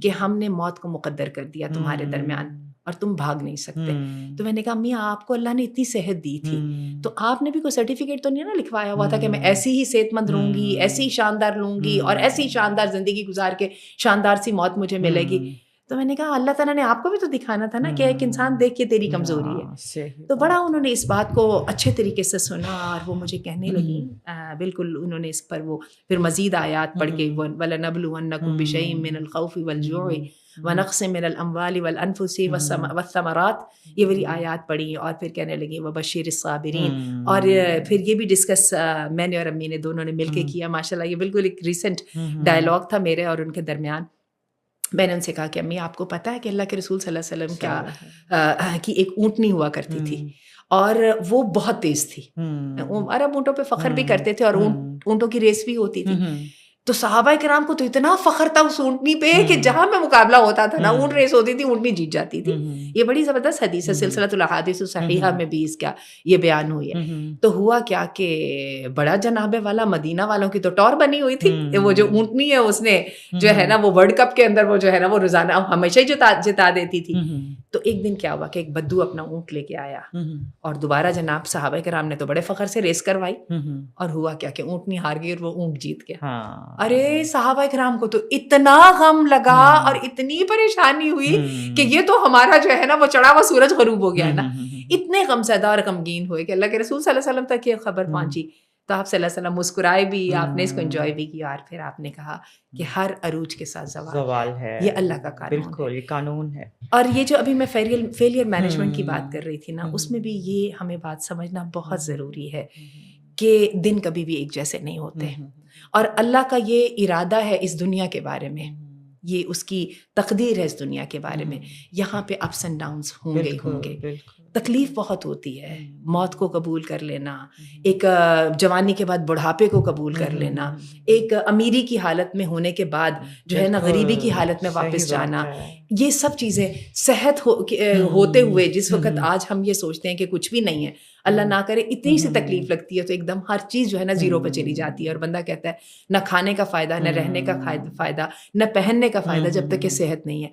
کہ ہم نے موت کو مقدر کر دیا تمہارے درمیان اور تم بھاگ نہیں سکتے. تو میں نے کہا امی آپ کو اللہ نے اتنی صحت دی تھی تو آپ نے بھی کوئی سرٹیفکیٹ تو نہیں نا لکھوایا ہوا تھا کہ میں ایسی ہی صحت مند رہوں گی، ایسی ہی شاندار لوں گی اور ایسی ہی شاندار زندگی گزار کے شاندار سی موت مجھے ملے گی. تو میں نے کہا اللہ تعالیٰ نے آپ کو بھی تو دکھانا تھا نا کہ ایک انسان دیکھ کے تیری کمزوری ہے. تو بڑا انہوں نے اس بات کو اچھے طریقے سے سنا اور وہ مجھے کہنے لگی بالکل انہوں نے اس پر وہ پھر مزید آیات پڑھ کے وَلَنَبْلُوَنَّكُمْ بِشَيْءٍ مِّنَ الْخَوْفِ وَالْجُوعِ وَنَقْصٍ مِّنَ الْأَمْوَالِ وَالْأَنفُسِ وَالثَّمَرَاتِ، یہ والی آیات پڑھی اور پھر کہنے لگی وَبَشِّرِ الصَّابِرِينَ. اور پھر یہ بھی ڈسکس میں نے اور امی نے دونوں نے مل کے کیا. ماشاءاللہ یہ بالکل ایک ریسنٹ ڈائلاگ تھا میرے اور ان کے درمیان. میں نے ان سے کہا کہ امی آپ کو پتہ ہے کہ اللہ کے رسول صلی اللہ علیہ وسلم کی ایک اونٹنی ہوا کرتی تھی اور وہ بہت تیز تھی. عرب اونٹوں پہ فخر بھی کرتے تھے اور اونٹوں کی ریس بھی ہوتی تھی. تو صحابہ کرام کو تو اتنا فخر تھا اس اونٹنی پہ کہ جہاں میں مقابلہ ہوتا تھا نا اونٹ ریس ہوتی تھی اونٹنی جیت جاتی تھی. یہ بڑی زبردست حدیث ہے، سلسلۃ الاحادیث الصحیحہ میں بھی اس کا یہ بیان ہوئی ہے. تو ہوا کیا کہ بڑا جناب والا مدینہ والوں کی تو ٹور بنی ہوئی تھی. وہ جو اونٹنی ہے اس نے جو ہے نا وہ ورلڈ کپ کے اندر وہ جو ہے نا وہ روزانہ ہمیشہ ہی جتا دیتی تھی. تو ایک دن کیا ہوا کہ ایک بدو اپنا اونٹ لے کے آیا اور دوبارہ جناب صحابہ کرام نے تو بڑے فخر سے ریس کروائی اور ہوا کیا کہ اونٹنی ہار گئی اور وہ اونٹ جیت گیا. ارے صحابہ کرام کو تو اتنا غم لگا اور اتنی پریشانی ہوئی کہ یہ تو ہمارا جو ہے نا وہ چڑھا ہوا سورج غروب ہو گیا نا. اتنے غم زدہ اور غمگین ہوئے کہ اللہ کے رسول صلی اللہ علیہ وسلم تک یہ خبر پہنچی. تو آپ صلی اللہ علیہ وسلم مسکرائے بھی، آپ نے اس کو انجوائے بھی کیا اور پھر آپ نے کہا کہ ہر عروج کے ساتھ زوال ہے، یہ اللہ کا قانون ہے. بالکل یہ قانون ہے. اور یہ جو ابھی میں فیلئر مینجمنٹ کی بات کر رہی تھی نا، اس میں بھی یہ ہمیں بات سمجھنا بہت ضروری ہے کہ دن کبھی بھی ایک جیسے نہیں ہوتے اور اللہ کا یہ ارادہ ہے اس دنیا کے بارے میں، یہ اس کی تقدیر ہے اس دنیا کے بارے میں. یہاں پہ اپس اینڈ ڈاؤنس ہوں گے، تکلیف بہت ہوتی ہے. موت کو قبول کر لینا، ایک جوانی کے بعد بڑھاپے کو قبول کر لینا، ایک امیری کی حالت میں ہونے کے بعد جو ہے نا غریبی کی حالت میں واپس جانا، یہ سب چیزیں صحت ہوتے ہوئے جس وقت آج ہم یہ سوچتے ہیں کہ کچھ بھی نہیں ہے، اللہ نہ کرے اتنی سی تکلیف لگتی ہے تو ایک دم ہر چیز جو ہے نا زیرو پہ چلی جاتی ہے اور بندہ کہتا ہے نہ کھانے کا فائدہ، نہ رہنے کا فائدہ، نہ پہننے کا فائدہ جب تک کہ صحت نہیں ہے.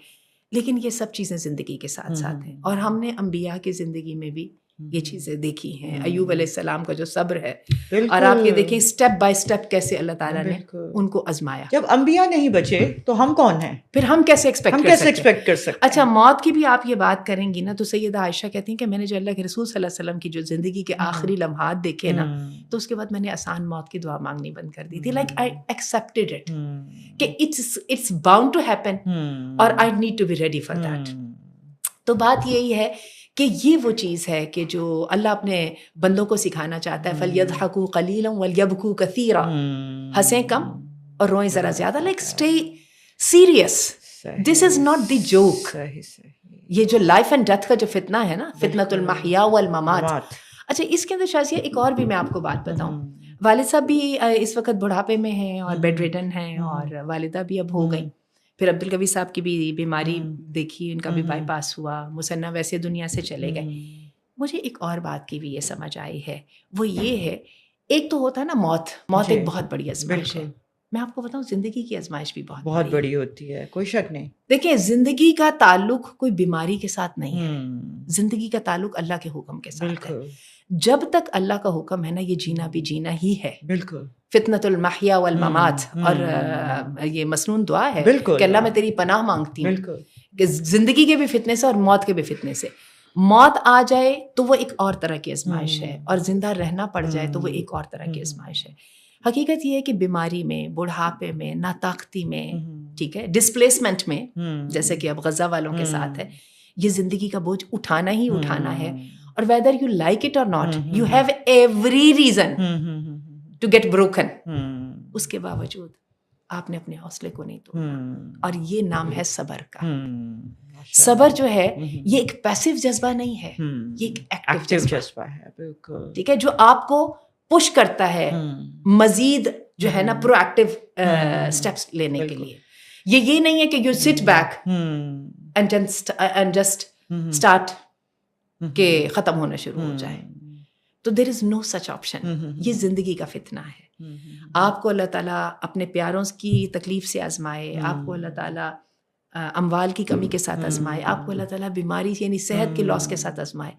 لیکن یہ سب چیزیں زندگی کے ساتھ ساتھ ہیں اور ہم نے انبیاء کی زندگی میں بھی یہ چیزیں دیکھی ہیں. ایوب علیہ السلام کا جو صبر ہے اور آپ یہ دیکھیں اسٹیپ بائی اسٹیپ کیسے اللہ تعالیٰ نے ان کو آزمایا. جب انبیاء نہیں بچے تو ہم کون ہیں؟ پھر ہم کیسے ایکسپیکٹ کر سکتے؟ اچھا موت کی بھی آپ یہ بات کریں گی نا تو سیدہ عائشہ کہتی ہیں کہ میں نے جو اللہ کے رسول صلی اللہ علیہ وسلم کی جو زندگی کے آخری لمحات دیکھے نا تو اس کے بعد میں نے آسان موت کی دعا مانگنی بند کر دی تھی. لائک آئی ایکسیپٹڈ اٹ کہ اٹس باؤنڈ ٹو ہیپن اور I need to be ready for that. تو بات یہی ہے کہ یہ وہ چیز ہے کہ جو اللہ اپنے بندوں کو سکھانا چاہتا ہے. فَلْيَضْحَكُوا قَلِيلًا وَلْيَبْكُوا كَثِيرًا، ہنسیں کم اور روئیں ذرا زیادہ. Like stay serious, this is not the joke. یہ جو لائف اینڈ ڈیتھ کا جو فتنہ ہے نا، فتنۃ المحیا والممات. اچھا اس کے اندر شازیہ ایک اور بھی میں آپ کو بات بتاؤں. والد صاحب بھی اس وقت بڑھاپے میں ہیں اور بیڈ ریڈن ہیں اور والدہ بھی اب ہو گئیں. پھر عبدالقوی صاحب کی بھی بیماری دیکھی، ان کا بھی بائی پاس ہوا، مصنع ویسے دنیا سے چلے گئے. مجھے ایک اور بات کی بھی یہ سمجھ آئی ہے، وہ یہ ہے ایک تو ہوتا ہے نا موت ایک بہت بڑی آزمائش ہے. میں آپ کو بتاؤں زندگی کی آزمائش بھی بہت بڑی ہوتی ہے، کوئی شک نہیں. دیکھیں زندگی کا تعلق کوئی بیماری کے ساتھ نہیں ہے، زندگی کا تعلق اللہ کے حکم کے ساتھ ہے. جب تک اللہ کا حکم ہے نا یہ جینا بھی جینا ہی ہے. بالکل فتنۃ المحیا والممات. اور یہ مسنون دعا ہے کہ اللہ میں تیری پناہ مانگتی ہوں کہ زندگی کے بھی فتنے سے اور موت کے بھی فتنے سے. موت آ جائے تو وہ ایک اور طرح کی آزمائش ہے اور زندہ رہنا پڑ جائے تو وہ ایک اور طرح کی آزمائش ہے. حقیقت یہ ہے کہ بیماری میں، بڑھاپے میں، ناطاقتی میں، ٹھیک ہے، ڈسپلیسمنٹ میں، جیسے کہ اب غزہ والوں کے ساتھ ہے، یہ زندگی کا بوجھ اٹھانا ہی اٹھانا ہے. اور whether you like it or not you have every reason to get broken. اس کے باوجود آپ نے اپنے حوصلے کو نہیں توڑا اور یہ نام ہے صبر کا. صبر جو ہے یہ ایک پیسو جذبہ نہیں ہے، یہ ایک ایکٹیو جذبہ ہے. بالکل ٹھیک ہے، جو آپ کو پش کرتا ہے مزید جو ہے نا پرو ایکٹیو اسٹیپس لینے کے لیے. یہ نہیں ہے کہ you sit back and just start کہ ختم ہونا شروع ہو جائے. تو دیر از نو سچ آپشن. یہ زندگی کا فتنہ ہے. آپ کو اللہ تعالیٰ اپنے پیاروں کی تکلیف سے آزمائے, آپ کو اللہ تعالیٰ اموال کی کمی کے ساتھ آزمائے, آپ کو اللہ تعالیٰ بیماری یعنی صحت کے لاس کے ساتھ آزمائے,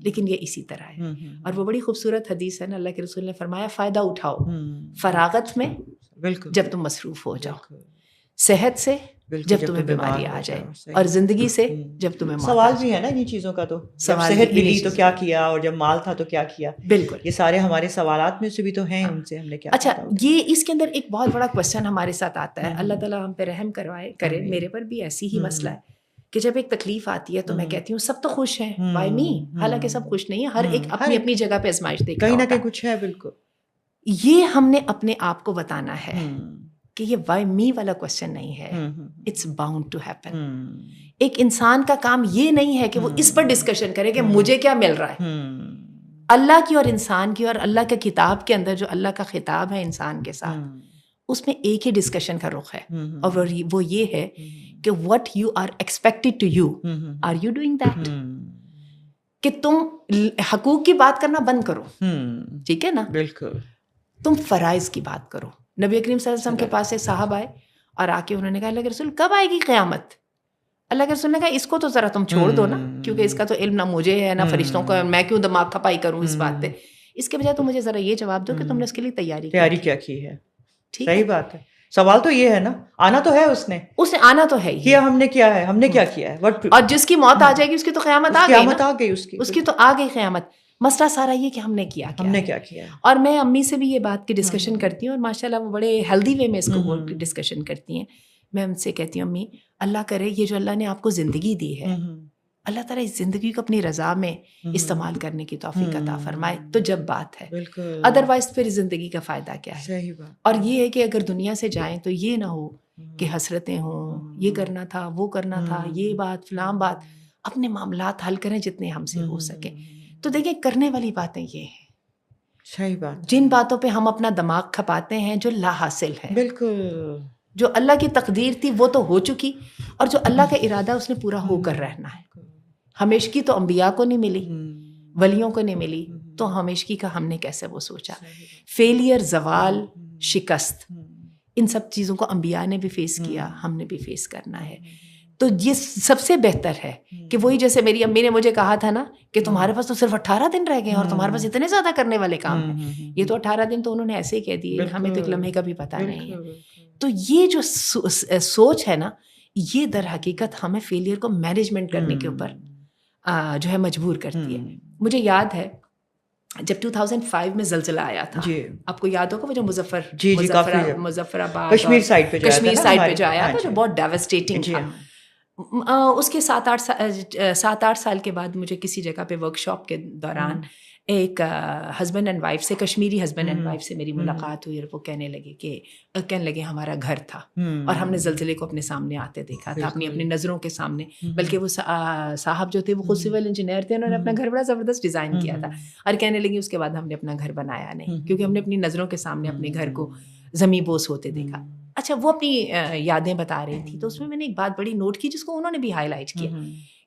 لیکن یہ اسی طرح ہے. اور وہ بڑی خوبصورت حدیث ہے نا, اللہ کے رسول نے فرمایا فائدہ اٹھاؤ فراغت میں جب تم مصروف ہو جاؤ, صحت سے جب تمہیں بیماری آ جائے, اور زندگی سے جب تمہیں موت. سوال بھی ہے نا انہیں چیزوں کا, تو جب صحت ملی تو کیا کیا, اور جب مال تھا تو کیا کیا. بالکل, یہ سارے ہمارے سوالات میں سے بھی تو ہیں, ان سے ہم نے کیا. اچھا, یہ اس کے اندر ایک بہت بڑا کوشچن ہمارے ساتھ آتا ہے. اللہ تعالیٰ ہم پہ رحم کرے. میرے پر بھی ایسی ہی مسئلہ ہے کہ جب ایک تکلیف آتی ہے تو میں کہتی ہوں سب تو خوش ہیں, وائی می, حالانکہ سب خوش نہیں ہے. ہر ایک اپنی اپنی جگہ پہ آزمائش دیکھ کہیں نہ کہیں کچھ ہے. بالکل, یہ ہم نے اپنے آپ کو بتانا ہے کہ یہ وائی می والا کوشچن نہیں ہے, اٹس باؤنڈ ٹو ہیپن. ایک انسان کا کام یہ نہیں ہے کہ وہ اس پر ڈسکشن کرے کہ مجھے کیا مل رہا ہے. اللہ کی اور انسان کی اور اللہ کے کتاب کے اندر جو اللہ کا خطاب ہے انسان کے ساتھ, اس میں ایک ہی ڈسکشن کا رخ ہے, اور وہ یہ ہے کہ what you are expected to you, are you doing that? کہ تم حقوق کی بات کرنا بند کرو, ٹھیک ہے نا, بالکل, تم فرائض کی بات کرو. نبی کریم صلی اللہ علیہ وسلم کے پاس ایک صاحب آئے اور آ کے انہوں نے کہا اللہ کے رسول کب آئے گی قیامت؟ اللہ کے رسول نے کہا اس کو تو ذرا تم چھوڑ دو نا, کیونکہ اس کا تو علم نہ مجھے ہے نہ فرشتوں کا, میں کیوں دماغ کھپائی کروں اس بات پہ. اس کے بجائے تم مجھے ذرا یہ جواب دو کہ تم نے اس کے لیے تیاری کیا کی ہے. صحیح بات ہے. سوال تو یہ ہے نا, آنا تو ہے, اس نے آنا تو ہے کیا, ہم نے کیا ہے, ہم نے کیا کیا ہے. اور جس کی موت آ جائے گی اس کی تو قیامت آ گئی, اس کی تو آ گئی قیامت. مسئلہ سارا یہ کہ ہم نے کیا کیا. اور میں امی سے بھی یہ بات کی ڈسکشن کرتی ہوں, اور ماشاء اللہ وہ بڑے ہیلدی وے میں اس کو ڈسکشن کرتی ہیں. میں ان سے کہتی ہوں امی, اللہ کرے یہ جو اللہ نے آپ کو زندگی دی ہے, اللہ تعالیٰ اس زندگی کو اپنی رضا میں استعمال کرنے کی توفیق عطا فرمائے, تو جب بات ہے. ادروائز پھر زندگی کا فائدہ کیا ہے. اور یہ ہے کہ اگر دنیا سے جائیں تو یہ نہ ہو کہ حسرتیں ہوں, یہ کرنا تھا, وہ کرنا تھا, یہ بات فلاں بات. اپنے معاملات حل کریں جتنے ہم سے ہو سکے. تو دیکھیں کرنے والی باتیں یہ ہیں, صحیح بات, جن باتوں پہ ہم اپنا دماغ کھپاتے ہیں جو لا حاصل ہے. بالکل, جو اللہ کی تقدیر تھی وہ تو ہو چکی, اور جو اللہ کا ارادہ اس نے پورا ہو کر رہنا ہے. ہمیشگی تو انبیاء کو نہیں ملی, ولیوں کو نہیں ملی, تو ہمیشگی کا ہم نے کیسے وہ سوچا. فیلئر, زوال, شکست, ان سب چیزوں کو انبیاء نے بھی فیس کیا, ہم نے بھی فیس کرنا ہے. تو یہ سب سے بہتر ہے کہ وہی جیسے میری امی نے مجھے کہا تھا نا کہ تمہارے پاس تو صرف 18 دن رہ گئے ہیں اور تمہارے پاس اتنے زیادہ کرنے والے کام ہیں. یہ تو 18 دن تو انہوں نے ایسے ہی کہہ دیے, ہمیں تو ایک لمحے کا بھی پتہ نہیں ہے. تو یہ جو سوچ ہے نا, یہ در حقیقت ہمیں فیلئر کو مینجمنٹ کرنے کے اوپر جو ہے مجبور کرتی ہے. مجھے یاد ہے جب 2005 میں زلزلہ آیا تھا, آپ کو یاد ہوگا وہ جو مظفر آباد کشمیر سائڈ پہ جو آیا تھا, جو بہت ڈیوسٹیٹنگ تھا. اس کے 7-8 سال کے بعد مجھے کسی جگہ پہ ورک شاپ کے دوران ایک ہسبینڈ اینڈ وائف سے, کشمیری ہسبینڈ اینڈ وائف سے میری ملاقات ہوئی, اور وہ کہنے لگے ہمارا گھر تھا اور ہم نے زلزلے کو اپنے سامنے آتے دیکھا تھا, اپنی نظروں کے سامنے. بلکہ وہ صاحب جو تھے وہ خود سول انجینئر تھے, انہوں نے اپنا گھر بڑا زبردست ڈیزائن کیا تھا, اور کہنے لگی اس کے بعد ہم نے اپنا گھر بنایا نہیں, کیونکہ ہم نے اپنی نظروں کے سامنے اپنے گھر کو زمیں بوس ہوتے دیکھا. اچھا, وہ اپنی یادیں بتا رہی تھی, تو اس میں نے ایک بات بڑی نوٹ کی جس کو انہوں نے بھی ہائی لائٹ کیا.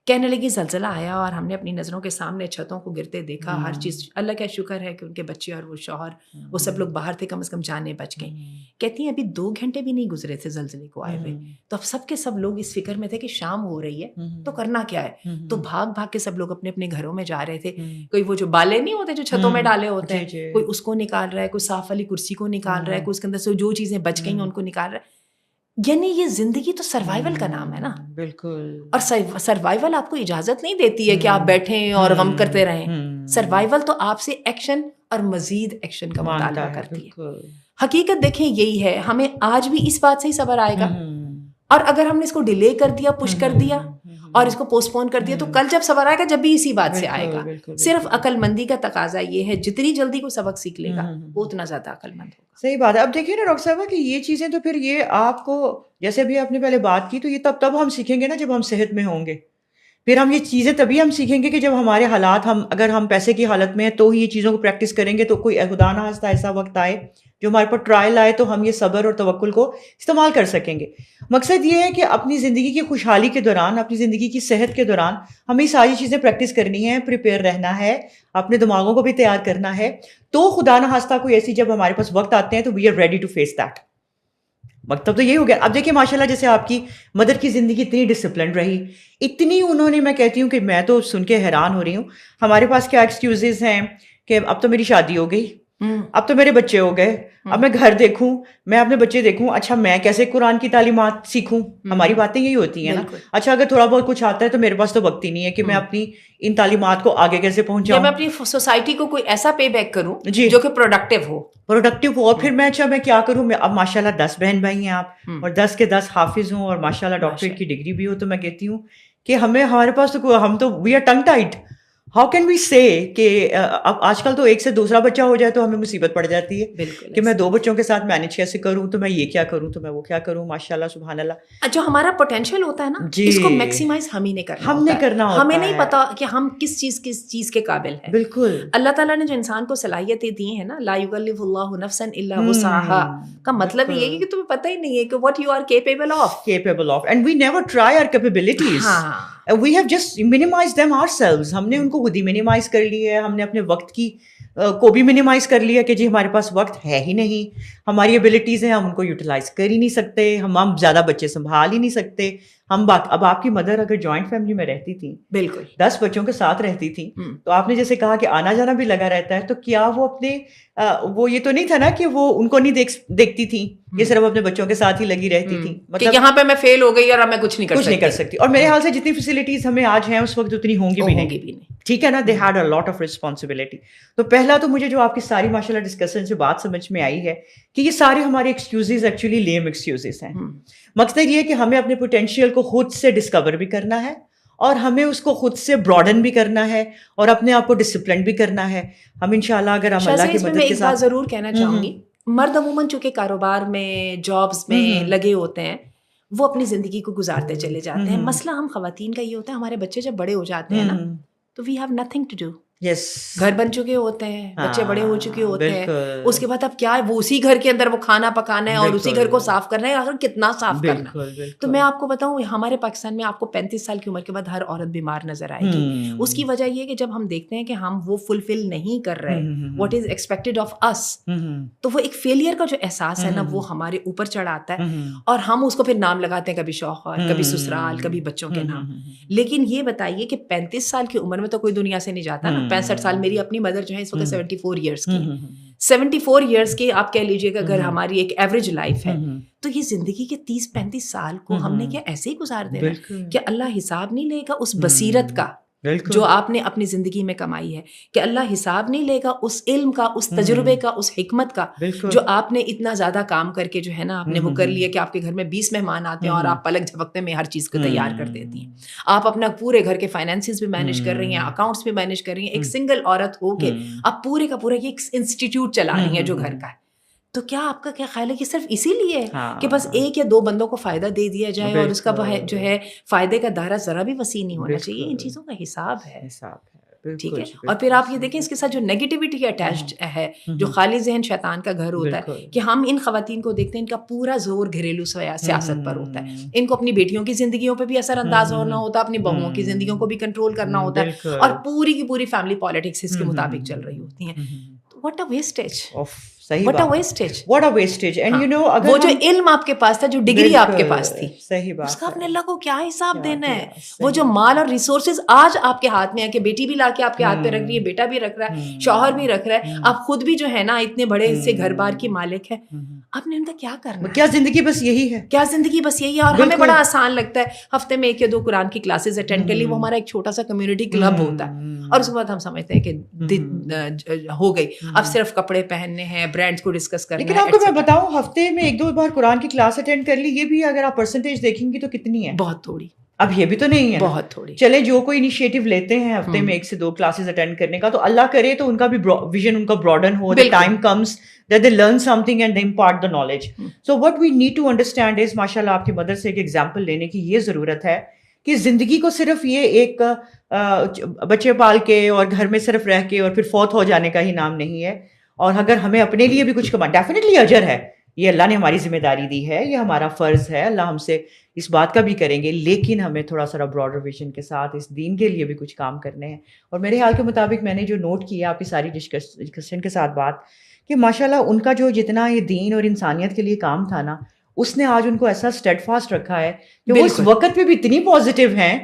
کہنے لگی زلزلہ آیا اور ہم نے اپنی نظروں کے سامنے چھتوں کو گرتے دیکھا, ہر چیز. اللہ کا شکر ہے کہ ان کے بچے اور وہ شوہر وہ سب لوگ باہر تھے, کم از کم جانیں بچ گئیں. کہتی ہیں ابھی 2 گھنٹے بھی نہیں گزرے تھے زلزلے کو آئے ہوئے, تو اب سب کے سب لوگ اس فکر میں تھے کہ شام ہو رہی ہے تو کرنا کیا ہے. تو بھاگ بھاگ کے سب لوگ اپنے اپنے گھروں میں جا رہے تھے. کوئی وہ جو بالے نہیں ہوتے جو چھتوں میں ڈالے ہوتے ہیں, کوئی اس کو نکال رہا ہے, کوئی صاف والی کرسی کو نکال رہا ہے, کوئی اس کے اندر سے جو چیزیں بچ گئی ہیں ان کو نکال رہا ہے. یعنی یہ زندگی تو سروائیول کا نام ہے نا. بالکل. اور سروائیول آپ کو اجازت نہیں دیتی ہے کہ آپ بیٹھیں اور غم کرتے رہیں. سروائیول تو آپ سے ایکشن اور مزید ایکشن کا مطالبہ کرتی ہے. حقیقت دیکھیں یہی ہے, ہمیں آج بھی اس بات سے ہی صبر آئے گا, اور اگر ہم نے اس کو ڈیلے کر دیا, پش کر دیا اور اس کو پوسٹ پون کر دیا, تو کل جب صبر آئے گا جب بھی اسی بات سے آئے گا. صرف عقل مندی کا تقاضا یہ ہے, جتنی جلدی کو سبق سیکھ لے گا وہ اتنا زیادہ عقل مند ہوگا. صحیح بات ہے. اب دیکھیے نا ڈاکٹر صاحبہ کہ یہ چیزیں تو پھر یہ آپ کو, جیسے بھی آپ نے پہلے بات کی, تو یہ تب ہم سیکھیں گے نا جب ہم صحت میں ہوں گے. پھر ہم یہ چیزیں تبھی ہم سیکھیں گے کہ جب ہمارے حالات اگر ہم پیسے کی حالت میں ہیں تو ہی یہ چیزوں کو پریکٹس کریں گے. تو کوئی خدا نہ خواستہ ایسا وقت آئے جو ہمارے پر ٹرائل آئے تو ہم یہ صبر اور توکل کو استعمال کر سکیں گے. مقصد یہ ہے کہ اپنی زندگی کی خوشحالی کے دوران, اپنی زندگی کی صحت کے دوران ہمیں ساری چیزیں پریکٹس کرنی ہیں, پریپیئر رہنا ہے, اپنے دماغوں کو بھی تیار کرنا ہے. تو خدا نہ خواستہ کوئی ایسی جب ہمارے پاس وقت آتے ہیں تو we are ready to face that. مطلب تو یہ ہو گیا. اب دیکھیں ماشاءاللہ جیسے آپ کی مدر کی زندگی اتنی ڈسپلن رہی, اتنی انہوں نے, میں کہتی ہوں کہ میں تو سن کے حیران ہو رہی ہوں. ہمارے پاس کیا ایکسکیوزز ہیں کہ اب تو میری شادی ہو گئی, اب تو میرے بچے ہو گئے, اب میں گھر دیکھوں, میں اپنے بچے دیکھوں, اچھا میں کیسے قرآن کی تعلیمات سیکھوں. ہماری باتیں یہی ہوتی ہیں نا. اچھا اگر تھوڑا بہت کچھ آتا ہے تو میرے پاس تو وقت ہی نہیں ہے کہ میں اپنی ان تعلیمات کو آگے کیسے پہنچاؤں, میں اپنی سوسائٹی کو کوئی ایسا پے بیک کروں جو کہ پروڈکٹیو ہو. اور پھر میں اچھا میں کیا کروں. میں اب ماشاء اللہ 10 بہن بھائی ہیں آپ, اور 10 کے 10 حافظ ہوں, اور ماشاء اللہ ڈاکٹریٹ کی ڈگری بھی ہو. تو میں کہتی ہوں کہ ہمارے پاس تو ہم تو we are tongue tied. How can we say کہ اب آج کل تو ایک سے دوسرا بچہ ہو جائے تو ہمیں مصیبت پڑ جاتی ہے کہ میں 2 بچوں کے ساتھ مینیج کیسے کروں, تو میں یہ کیا کروں, تو میں وہ کیا کروں. ماشاء اللہ سبحان اللہ, جو ہمارا پوٹینشیل ہوتا ہے نا, اس کو میکسیمائز ہم ہی نے کرنا ہوتا ہے. ہمیں نہیں پتا کہ ہم کس چیز کے قابل ہیں. بالکل. اللہ تعالیٰ نے جو انسان کو صلاحیتیں دی ہیں نا, لا یکلف اللہ نفسا الا وسعها کا مطلب یہ ہے کہ تمہیں پتہ ہی نہیں ہے کہ what you are capable of and we never try our capabilities. We have just minimized them ourselves. ہم نے ان کو خود ہی minimize کر لیا ہے. ہم نے اپنے وقت کی کو بھی minimize کر لیا کہ جی ہمارے پاس وقت ہے ہی نہیں, ہماری ابیلٹیز ہیں, ہم ان کو یوٹیلائز کر ہی نہیں سکتے, ہم زیادہ بچے سنبھال ہی نہیں سکتے. اب آپ کی مدر اگر جوائنٹ فیملی میں رہتی تھیں, بالکل 10 بچوں کے ساتھ رہتی تھیں, تو آپ نے جیسے کہا کہ آنا جانا بھی لگا رہتا ہے, تو کیا وہ اپنے وہ یہ تو نہیں تھا نا کہ وہ ان کو نہیں دیکھتی تھیں, یہ صرف اپنے بچوں کے ساتھ ہی لگی رہتی تھیں. مطلب یہاں پہ میں فیل ہو گئی اور میں کچھ نہیں کر سکتی. اور میرے خیال سے جتنی فیسلٹیز ہمیں آج ہیں اس وقت اتنی ہوں گی بھی نہیں. ٹھیک ہے نا, they had a lot of responsibility. تو پہلا تو مجھے جو آپ کی ساری ماشاء اللہ ڈسکشن سے بات سمجھ میں آئی ہے کہ یہ سارے ہمارے ایکسکیوزز ایکچولی لیم ایکسکیوزز ہیں. مقصد یہ ہے کہ ہمیں اپنے پوٹینشیل کو خود سے ڈسکور بھی کرنا ہے, اور ہمیں اس کو خود سے براڈن بھی کرنا ہے, اور اپنے آپ کو ڈسپلن بھی کرنا ہے. ہم انشاءاللہ اگر ہم اللہ کی مدد کے ساتھ, ایک بات ضرور کہنا چاہوں گی, مرد عموماً چونکہ کاروبار میں جابس میں لگے ہوتے ہیں, وہ اپنی زندگی کو گزارتے چلے جاتے ہیں. مسئلہ ہم خواتین کا یہ ہوتا ہے, ہمارے بچے جب بڑے ہو جاتے ہیں نا, تو we have nothing to do. گھر بن چکے ہوتے ہیں, بچے بڑے ہو چکے ہوتے ہیں, اس کے بعد اب کیا ہے, وہ اسی گھر کے اندر وہ کھانا پکانا ہے اور اسی گھر کو صاف کرنا ہے, اگر کتنا صاف کرنا. تو میں آپ کو بتاؤں, ہمارے پاکستان میں آپ کو 35 سال کی عمر کے بعد ہر عورت بیمار نظر آئے گی. اس کی وجہ یہ کہ جب ہم دیکھتے ہیں کہ ہم وہ فلفل نہیں کر رہے واٹ از ایکسپیکٹڈ آف اس, تو وہ ایک فیلئر کا جو احساس ہے نا, وہ ہمارے اوپر چڑھ آتا ہے, اور ہم اس کو پھر نام لگاتے ہیں, کبھی شوہر, کبھی سسرال, کبھی بچوں کے نام. لیکن یہ بتائیے کہ 35 سال کی عمر میں تو کوئی دنیا سے نہیں جاتا نا. 65 سال, میری اپنی مدر جو ہے اس وقت 74 ایئرس کی, 74 ایئرس کی آپ کہہ لیجیے کہ اگر ہماری ایک ایوریج لائف ہے, تو یہ زندگی کے 30-35 سال کو ہم نے کیا ایسے ہی گزار دینا, کہ اللہ حساب نہیں لے گا اس بصیرت کا جو آپ نے اپنی زندگی میں کمائی ہے, کہ اللہ حساب نہیں لے گا اس علم کا, اس تجربے کا, اس حکمت کا جو آپ نے اتنا زیادہ کام کر کے جو ہے نا آپ نے وہ کر لیا کہ آپ کے گھر میں 20 مہمان آتے ہیں اور آپ پلک جھپکتے میں ہر چیز کو تیار کر دیتی ہیں. آپ اپنا پورے گھر کے فائنینسز بھی مینیج کر رہی ہیں, اکاؤنٹس بھی مینیج کر رہی ہیں, ایک سنگل عورت ہو کے آپ پورے کا پورا یہ انسٹیٹیوٹ چلا رہی ہیں جو گھر کا ہے. تو کیا آپ کا کیا خیال ہے کہ صرف اسی لیے کہ بس 1 یا 2 بندوں کو فائدہ دے دیا جائے اور اس کا جو ہے فائدے کا دائرہ ذرا بھی وسیع نہیں ہونا چاہیے؟ ان چیزوں کا حساب ہے. ٹھیک ہے. اور پھر آپ یہ دیکھیں اس کے ساتھ جو نیگیٹیوٹی اٹیچڈ ہے, جو خالی ذہن شیطان کا گھر ہوتا ہے, کہ ہم ان خواتین کو دیکھتے ہیں ان کا پورا زور گھریلو سیاست پر ہوتا ہے. ان کو اپنی بیٹیوں کی زندگیوں پہ بھی اثر انداز ہونا ہوتا ہے, اپنی بہوؤں کی زندگیوں کو بھی کنٹرول کرنا ہوتا ہے, اور پوری کی پوری فیملی پالیٹکس اس کے مطابق چل رہی ہوتی ہیں. What a wastage, what a wastage. And you know, وہ جو علم آپ کے پاس تھا, جو ڈگری آپ کے پاس تھی, اس کا اپنے اللہ کو کیا حساب دینا ہے. وہ جو مال اور ریسورسز آج آپ کے ہاتھ میں ہے, کہ بیٹی بھی لا کے آپ کے ہاتھ پہ رکھ رہی ہے, بیٹا بھی رکھ رہا ہے, شوہر بھی رکھ رہا ہے, آپ خود بھی جو ہے نا اتنے بڑے حصے گھر بار کی مالک ہے, آپ نے ان کا کیا کرنا ہے؟ کیا زندگی بس یہی ہے, کیا زندگی بس یہی ہے. اور ہمیں بڑا آسان لگتا ہے ہفتے میں 1 یا 2 قرآن کی کلاسز اٹینڈ کر لی, وہ ہمارا ایک چھوٹا سا کمیونٹی کلب ہوتا ہے, اور اس کے بعد ہم سمجھتے ہیں کہ ہو گئی, اب صرف کپڑے پہننے ہیں, برانڈس کو ڈسکس کرنا ہے. لیکن آپ کو میں بتاؤں, ہفتے میں 1-2 بار قرآن کی کلاس اٹینڈ کر لی, یہ بھی اگر آپ پرسنٹیج دیکھیں گی تو کتنی ہے؟ بہت تھوڑی. اب یہ بھی تو نہیں ہے, بہت تھوڑی. چلے جو کوئی انیشیٹو لیتے ہیں ہفتے میں 1 سے 2 کلاسز اٹینڈ کرنے کا, تو اللہ کرے تو ان کا بھی ویژن ان کا broaden who, the time comes that they learn something and they impart the knowledge. So what we need to understand is, ماشاء اللہ آپ کی مدر سے ایک ایگزامپل لینے کی یہ ضرورت ہے کہ زندگی کو صرف یہ ایک بچے پال کے اور گھر میں صرف رہ کے اور پھر فوت ہو جانے کا ہی نام نہیں ہے. اور اگر ہمیں اپنے لیے بھی کچھ ڈیفینیٹلی اجر ہے, یہ اللہ نے ہماری ذمہ داری دی ہے, یہ ہمارا فرض ہے, اللہ ہم سے اس بات کا بھی کریں گے, لیکن ہمیں تھوڑا سا براڈر ویژن کے ساتھ اس دین کے لیے بھی کچھ کام کرنے ہیں. اور میرے خیال کے مطابق میں نے جو نوٹ کیا آپ کی ساری ڈسکشن کے ساتھ بات, کہ ماشاء اللہ ان کا جو جتنا یہ دین اور انسانیت کے لیے کام تھا نا, اس نے آج ان کو ایسا اسٹیڈ فاسٹ رکھا ہے کہ وہ اس وقت پہ بھی اتنی پازیٹیو ہیں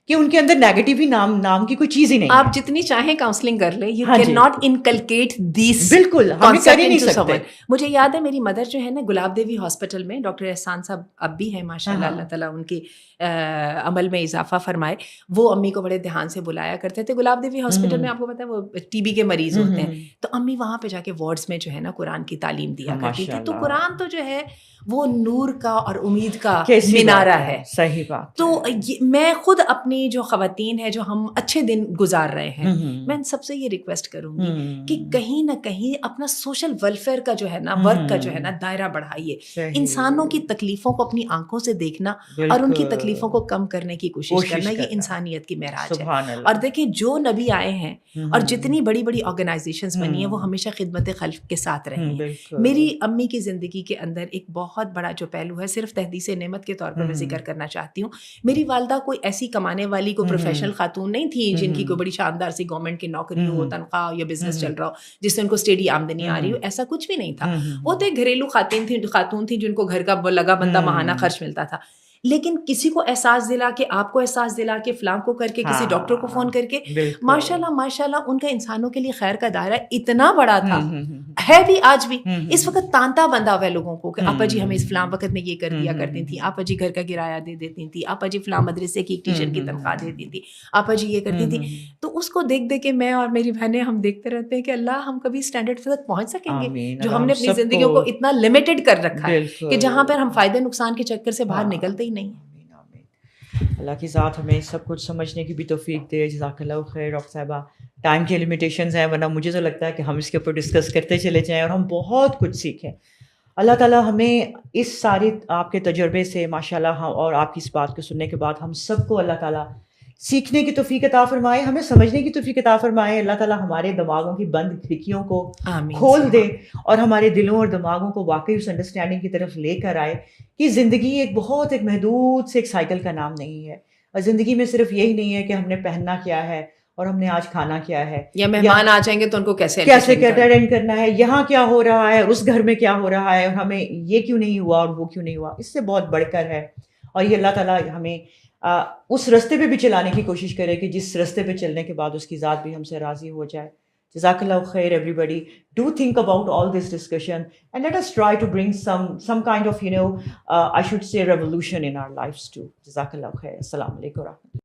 کہ ان کے اندر نیگیٹو ہی نام کی کوئی چیز ہی نہیں. آپ جتنی چاہیں کاؤنسلنگ کر لیں, یو کین ناٹ انکلکیٹ دیس. بالکل ہم کر ہی نہیں سکتے. مجھے یاد ہے میری مدر جو ہے نا گلاب دیوی ہاسپٹل میں, ڈاکٹر احسان صاحب اب بھی ہیں ماشاء اللہ, اللہ تعالیٰ ان کی عمل میں اضافہ فرمائے, وہ امی کو بڑے دھیان سے بلایا کرتے تھے. گلاب دیوی ہاسپٹل میں آپ کو پتا ہے وہ ٹی بی کے مریض ہوتے ہیں, تو امی وہاں پہ جا کے وارڈس میں جو ہے نا قرآن کی تعلیم دیا کرتی تھی. تو قرآن تو جو ہے وہ نور کا اور امید کا مینارہ ہے. صحیح بات. تو میں خود اپنی جو خواتین ہیں جو ہم اچھے دن گزار رہے ہیں, میں ان سب سے یہ ریکویسٹ کروں گی کہ کہیں نہ کہیں اپنا سوشل ویلفیئر کا جو ہے نا, ورک کا جو ہے نا دائرہ بڑھائیے. انسانوں کی تکلیفوں کو اپنی آنکھوں سے دیکھنا اور ان کی تکلیفوں کو کم کرنے کی کوشش کرنا, یہ انسانیت کی معراج ہے. اور دیکھیں جو نبی آئے ہیں اور جتنی بڑی بڑی آرگنائزیشنز بنی ہیں, وہ ہمیشہ خدمت خلق کے ساتھ رہے ہیں. میری امی کی زندگی کے اندر ایک بہت بڑا جو پہلو ہے, صرف تحدیث نعمت کے طور پر میں ذکر کرنا چاہتی ہوں. میری والدہ کوئی ایسی کمانے والی کوئی پروفیشنل خاتون نہیں تھی جن کی کوئی بڑی شاندار سی گورنمنٹ کی نوکری ہو, تنخواہ یا بزنس چل رہا ہو جس سے ان کو اسٹیڈی آمدنی آ رہی ہو, ایسا کچھ بھی نہیں تھا. وہ تو ایک گھریلو خاتون تھی جن کو گھر کا لگا بندہ ماہانہ خرچ ملتا تھا. لیکن کسی کو احساس دلا کے, آپ کو احساس دلا کے, فلاں کو کر کے, کسی ڈاکٹر کو فون کر کے, ماشاء اللہ ان کا انسانوں کے لیے خیر کا دائرہ اتنا بڑا تھا, ہے بھی آج بھی. اس وقت تانتا بندہ ہوا ہے لوگوں کو کہ آپا جی ہمیں اس فلاں وقت میں یہ کر دیا کرتی تھی, آپا جی گھر کا کرایہ دے دیتی تھی, آپا جی فلاں مدرسے کی ٹیچر کی تنخواہ دیتی تھی, آپا جی یہ کرتی تھی. تو اس کو دیکھ دیکھ کے میں اور میری بہنیں ہم دیکھتے رہتے ہیں کہ اللہ ہم کبھی اسٹینڈرڈ تک پہنچ سکیں گے جو ہم نے اپنی زندگیوں کو اتنا لمیٹڈ کر رکھا ہے کہ جہاں پر ہم فائدے نقصان کے چکر سے باہر نکلتے ہی نہیں. اللہ کی ذات ہمیں سب کچھ سمجھنے کی بھی توفیق دے. جزاک اللہ خیر. ڈاکٹر صاحبہ ٹائم کی لمیٹیشنز ہیں, ورنہ مجھے تو لگتا ہے کہ ہم اس کے اوپر ڈسکس کرتے چلے جائیں اور ہم بہت کچھ سیکھیں. اللہ تعالیٰ ہمیں اس سارے آپ کے تجربے سے ماشاءاللہ اور آپ کی اس بات کو سننے کے بعد ہم سب کو اللہ تعالیٰ سیکھنے کی توفیق عطا فرمائے, ہمیں سمجھنے کی توفیق عطا فرمائے. اللہ تعالیٰ ہمارے دماغوں کی بند کھڑکیوں کو کھول دے اور ہمارے دلوں اور دماغوں کو واقعی اس انڈرسٹینڈنگ کی طرف لے کر آئے کہ زندگی ایک محدود سے ایک سائیکل کا نام نہیں ہے, اور زندگی میں صرف یہی نہیں ہے کہ ہم نے پہننا کیا ہے اور ہم نے آج کھانا کیا ہے, یا مہمان آ جائیں گے تو ان کو کیسے اٹینڈ کرنا ہے, یہاں کیا ہو رہا ہے اور اس گھر میں کیا ہو رہا ہے, اور ہمیں یہ کیوں نہیں ہوا اور وہ کیوں نہیں ہوا. اس سے بہت بڑھ کر ہے, اور یہ اللہ تعالیٰ ہمیں اس رستے پہ بھی چلانے کی کوشش کرے کہ جس رستے پہ چلنے کے بعد اس کی ذات بھی ہم سے راضی ہو جائے. جزاک اللہ خیر everybody. Do think about all this discussion and let us try to bring some kind of I should say revolution in our lives too. جزاک اللہ خیر. السلام علیکم ورحمۃ اللہ.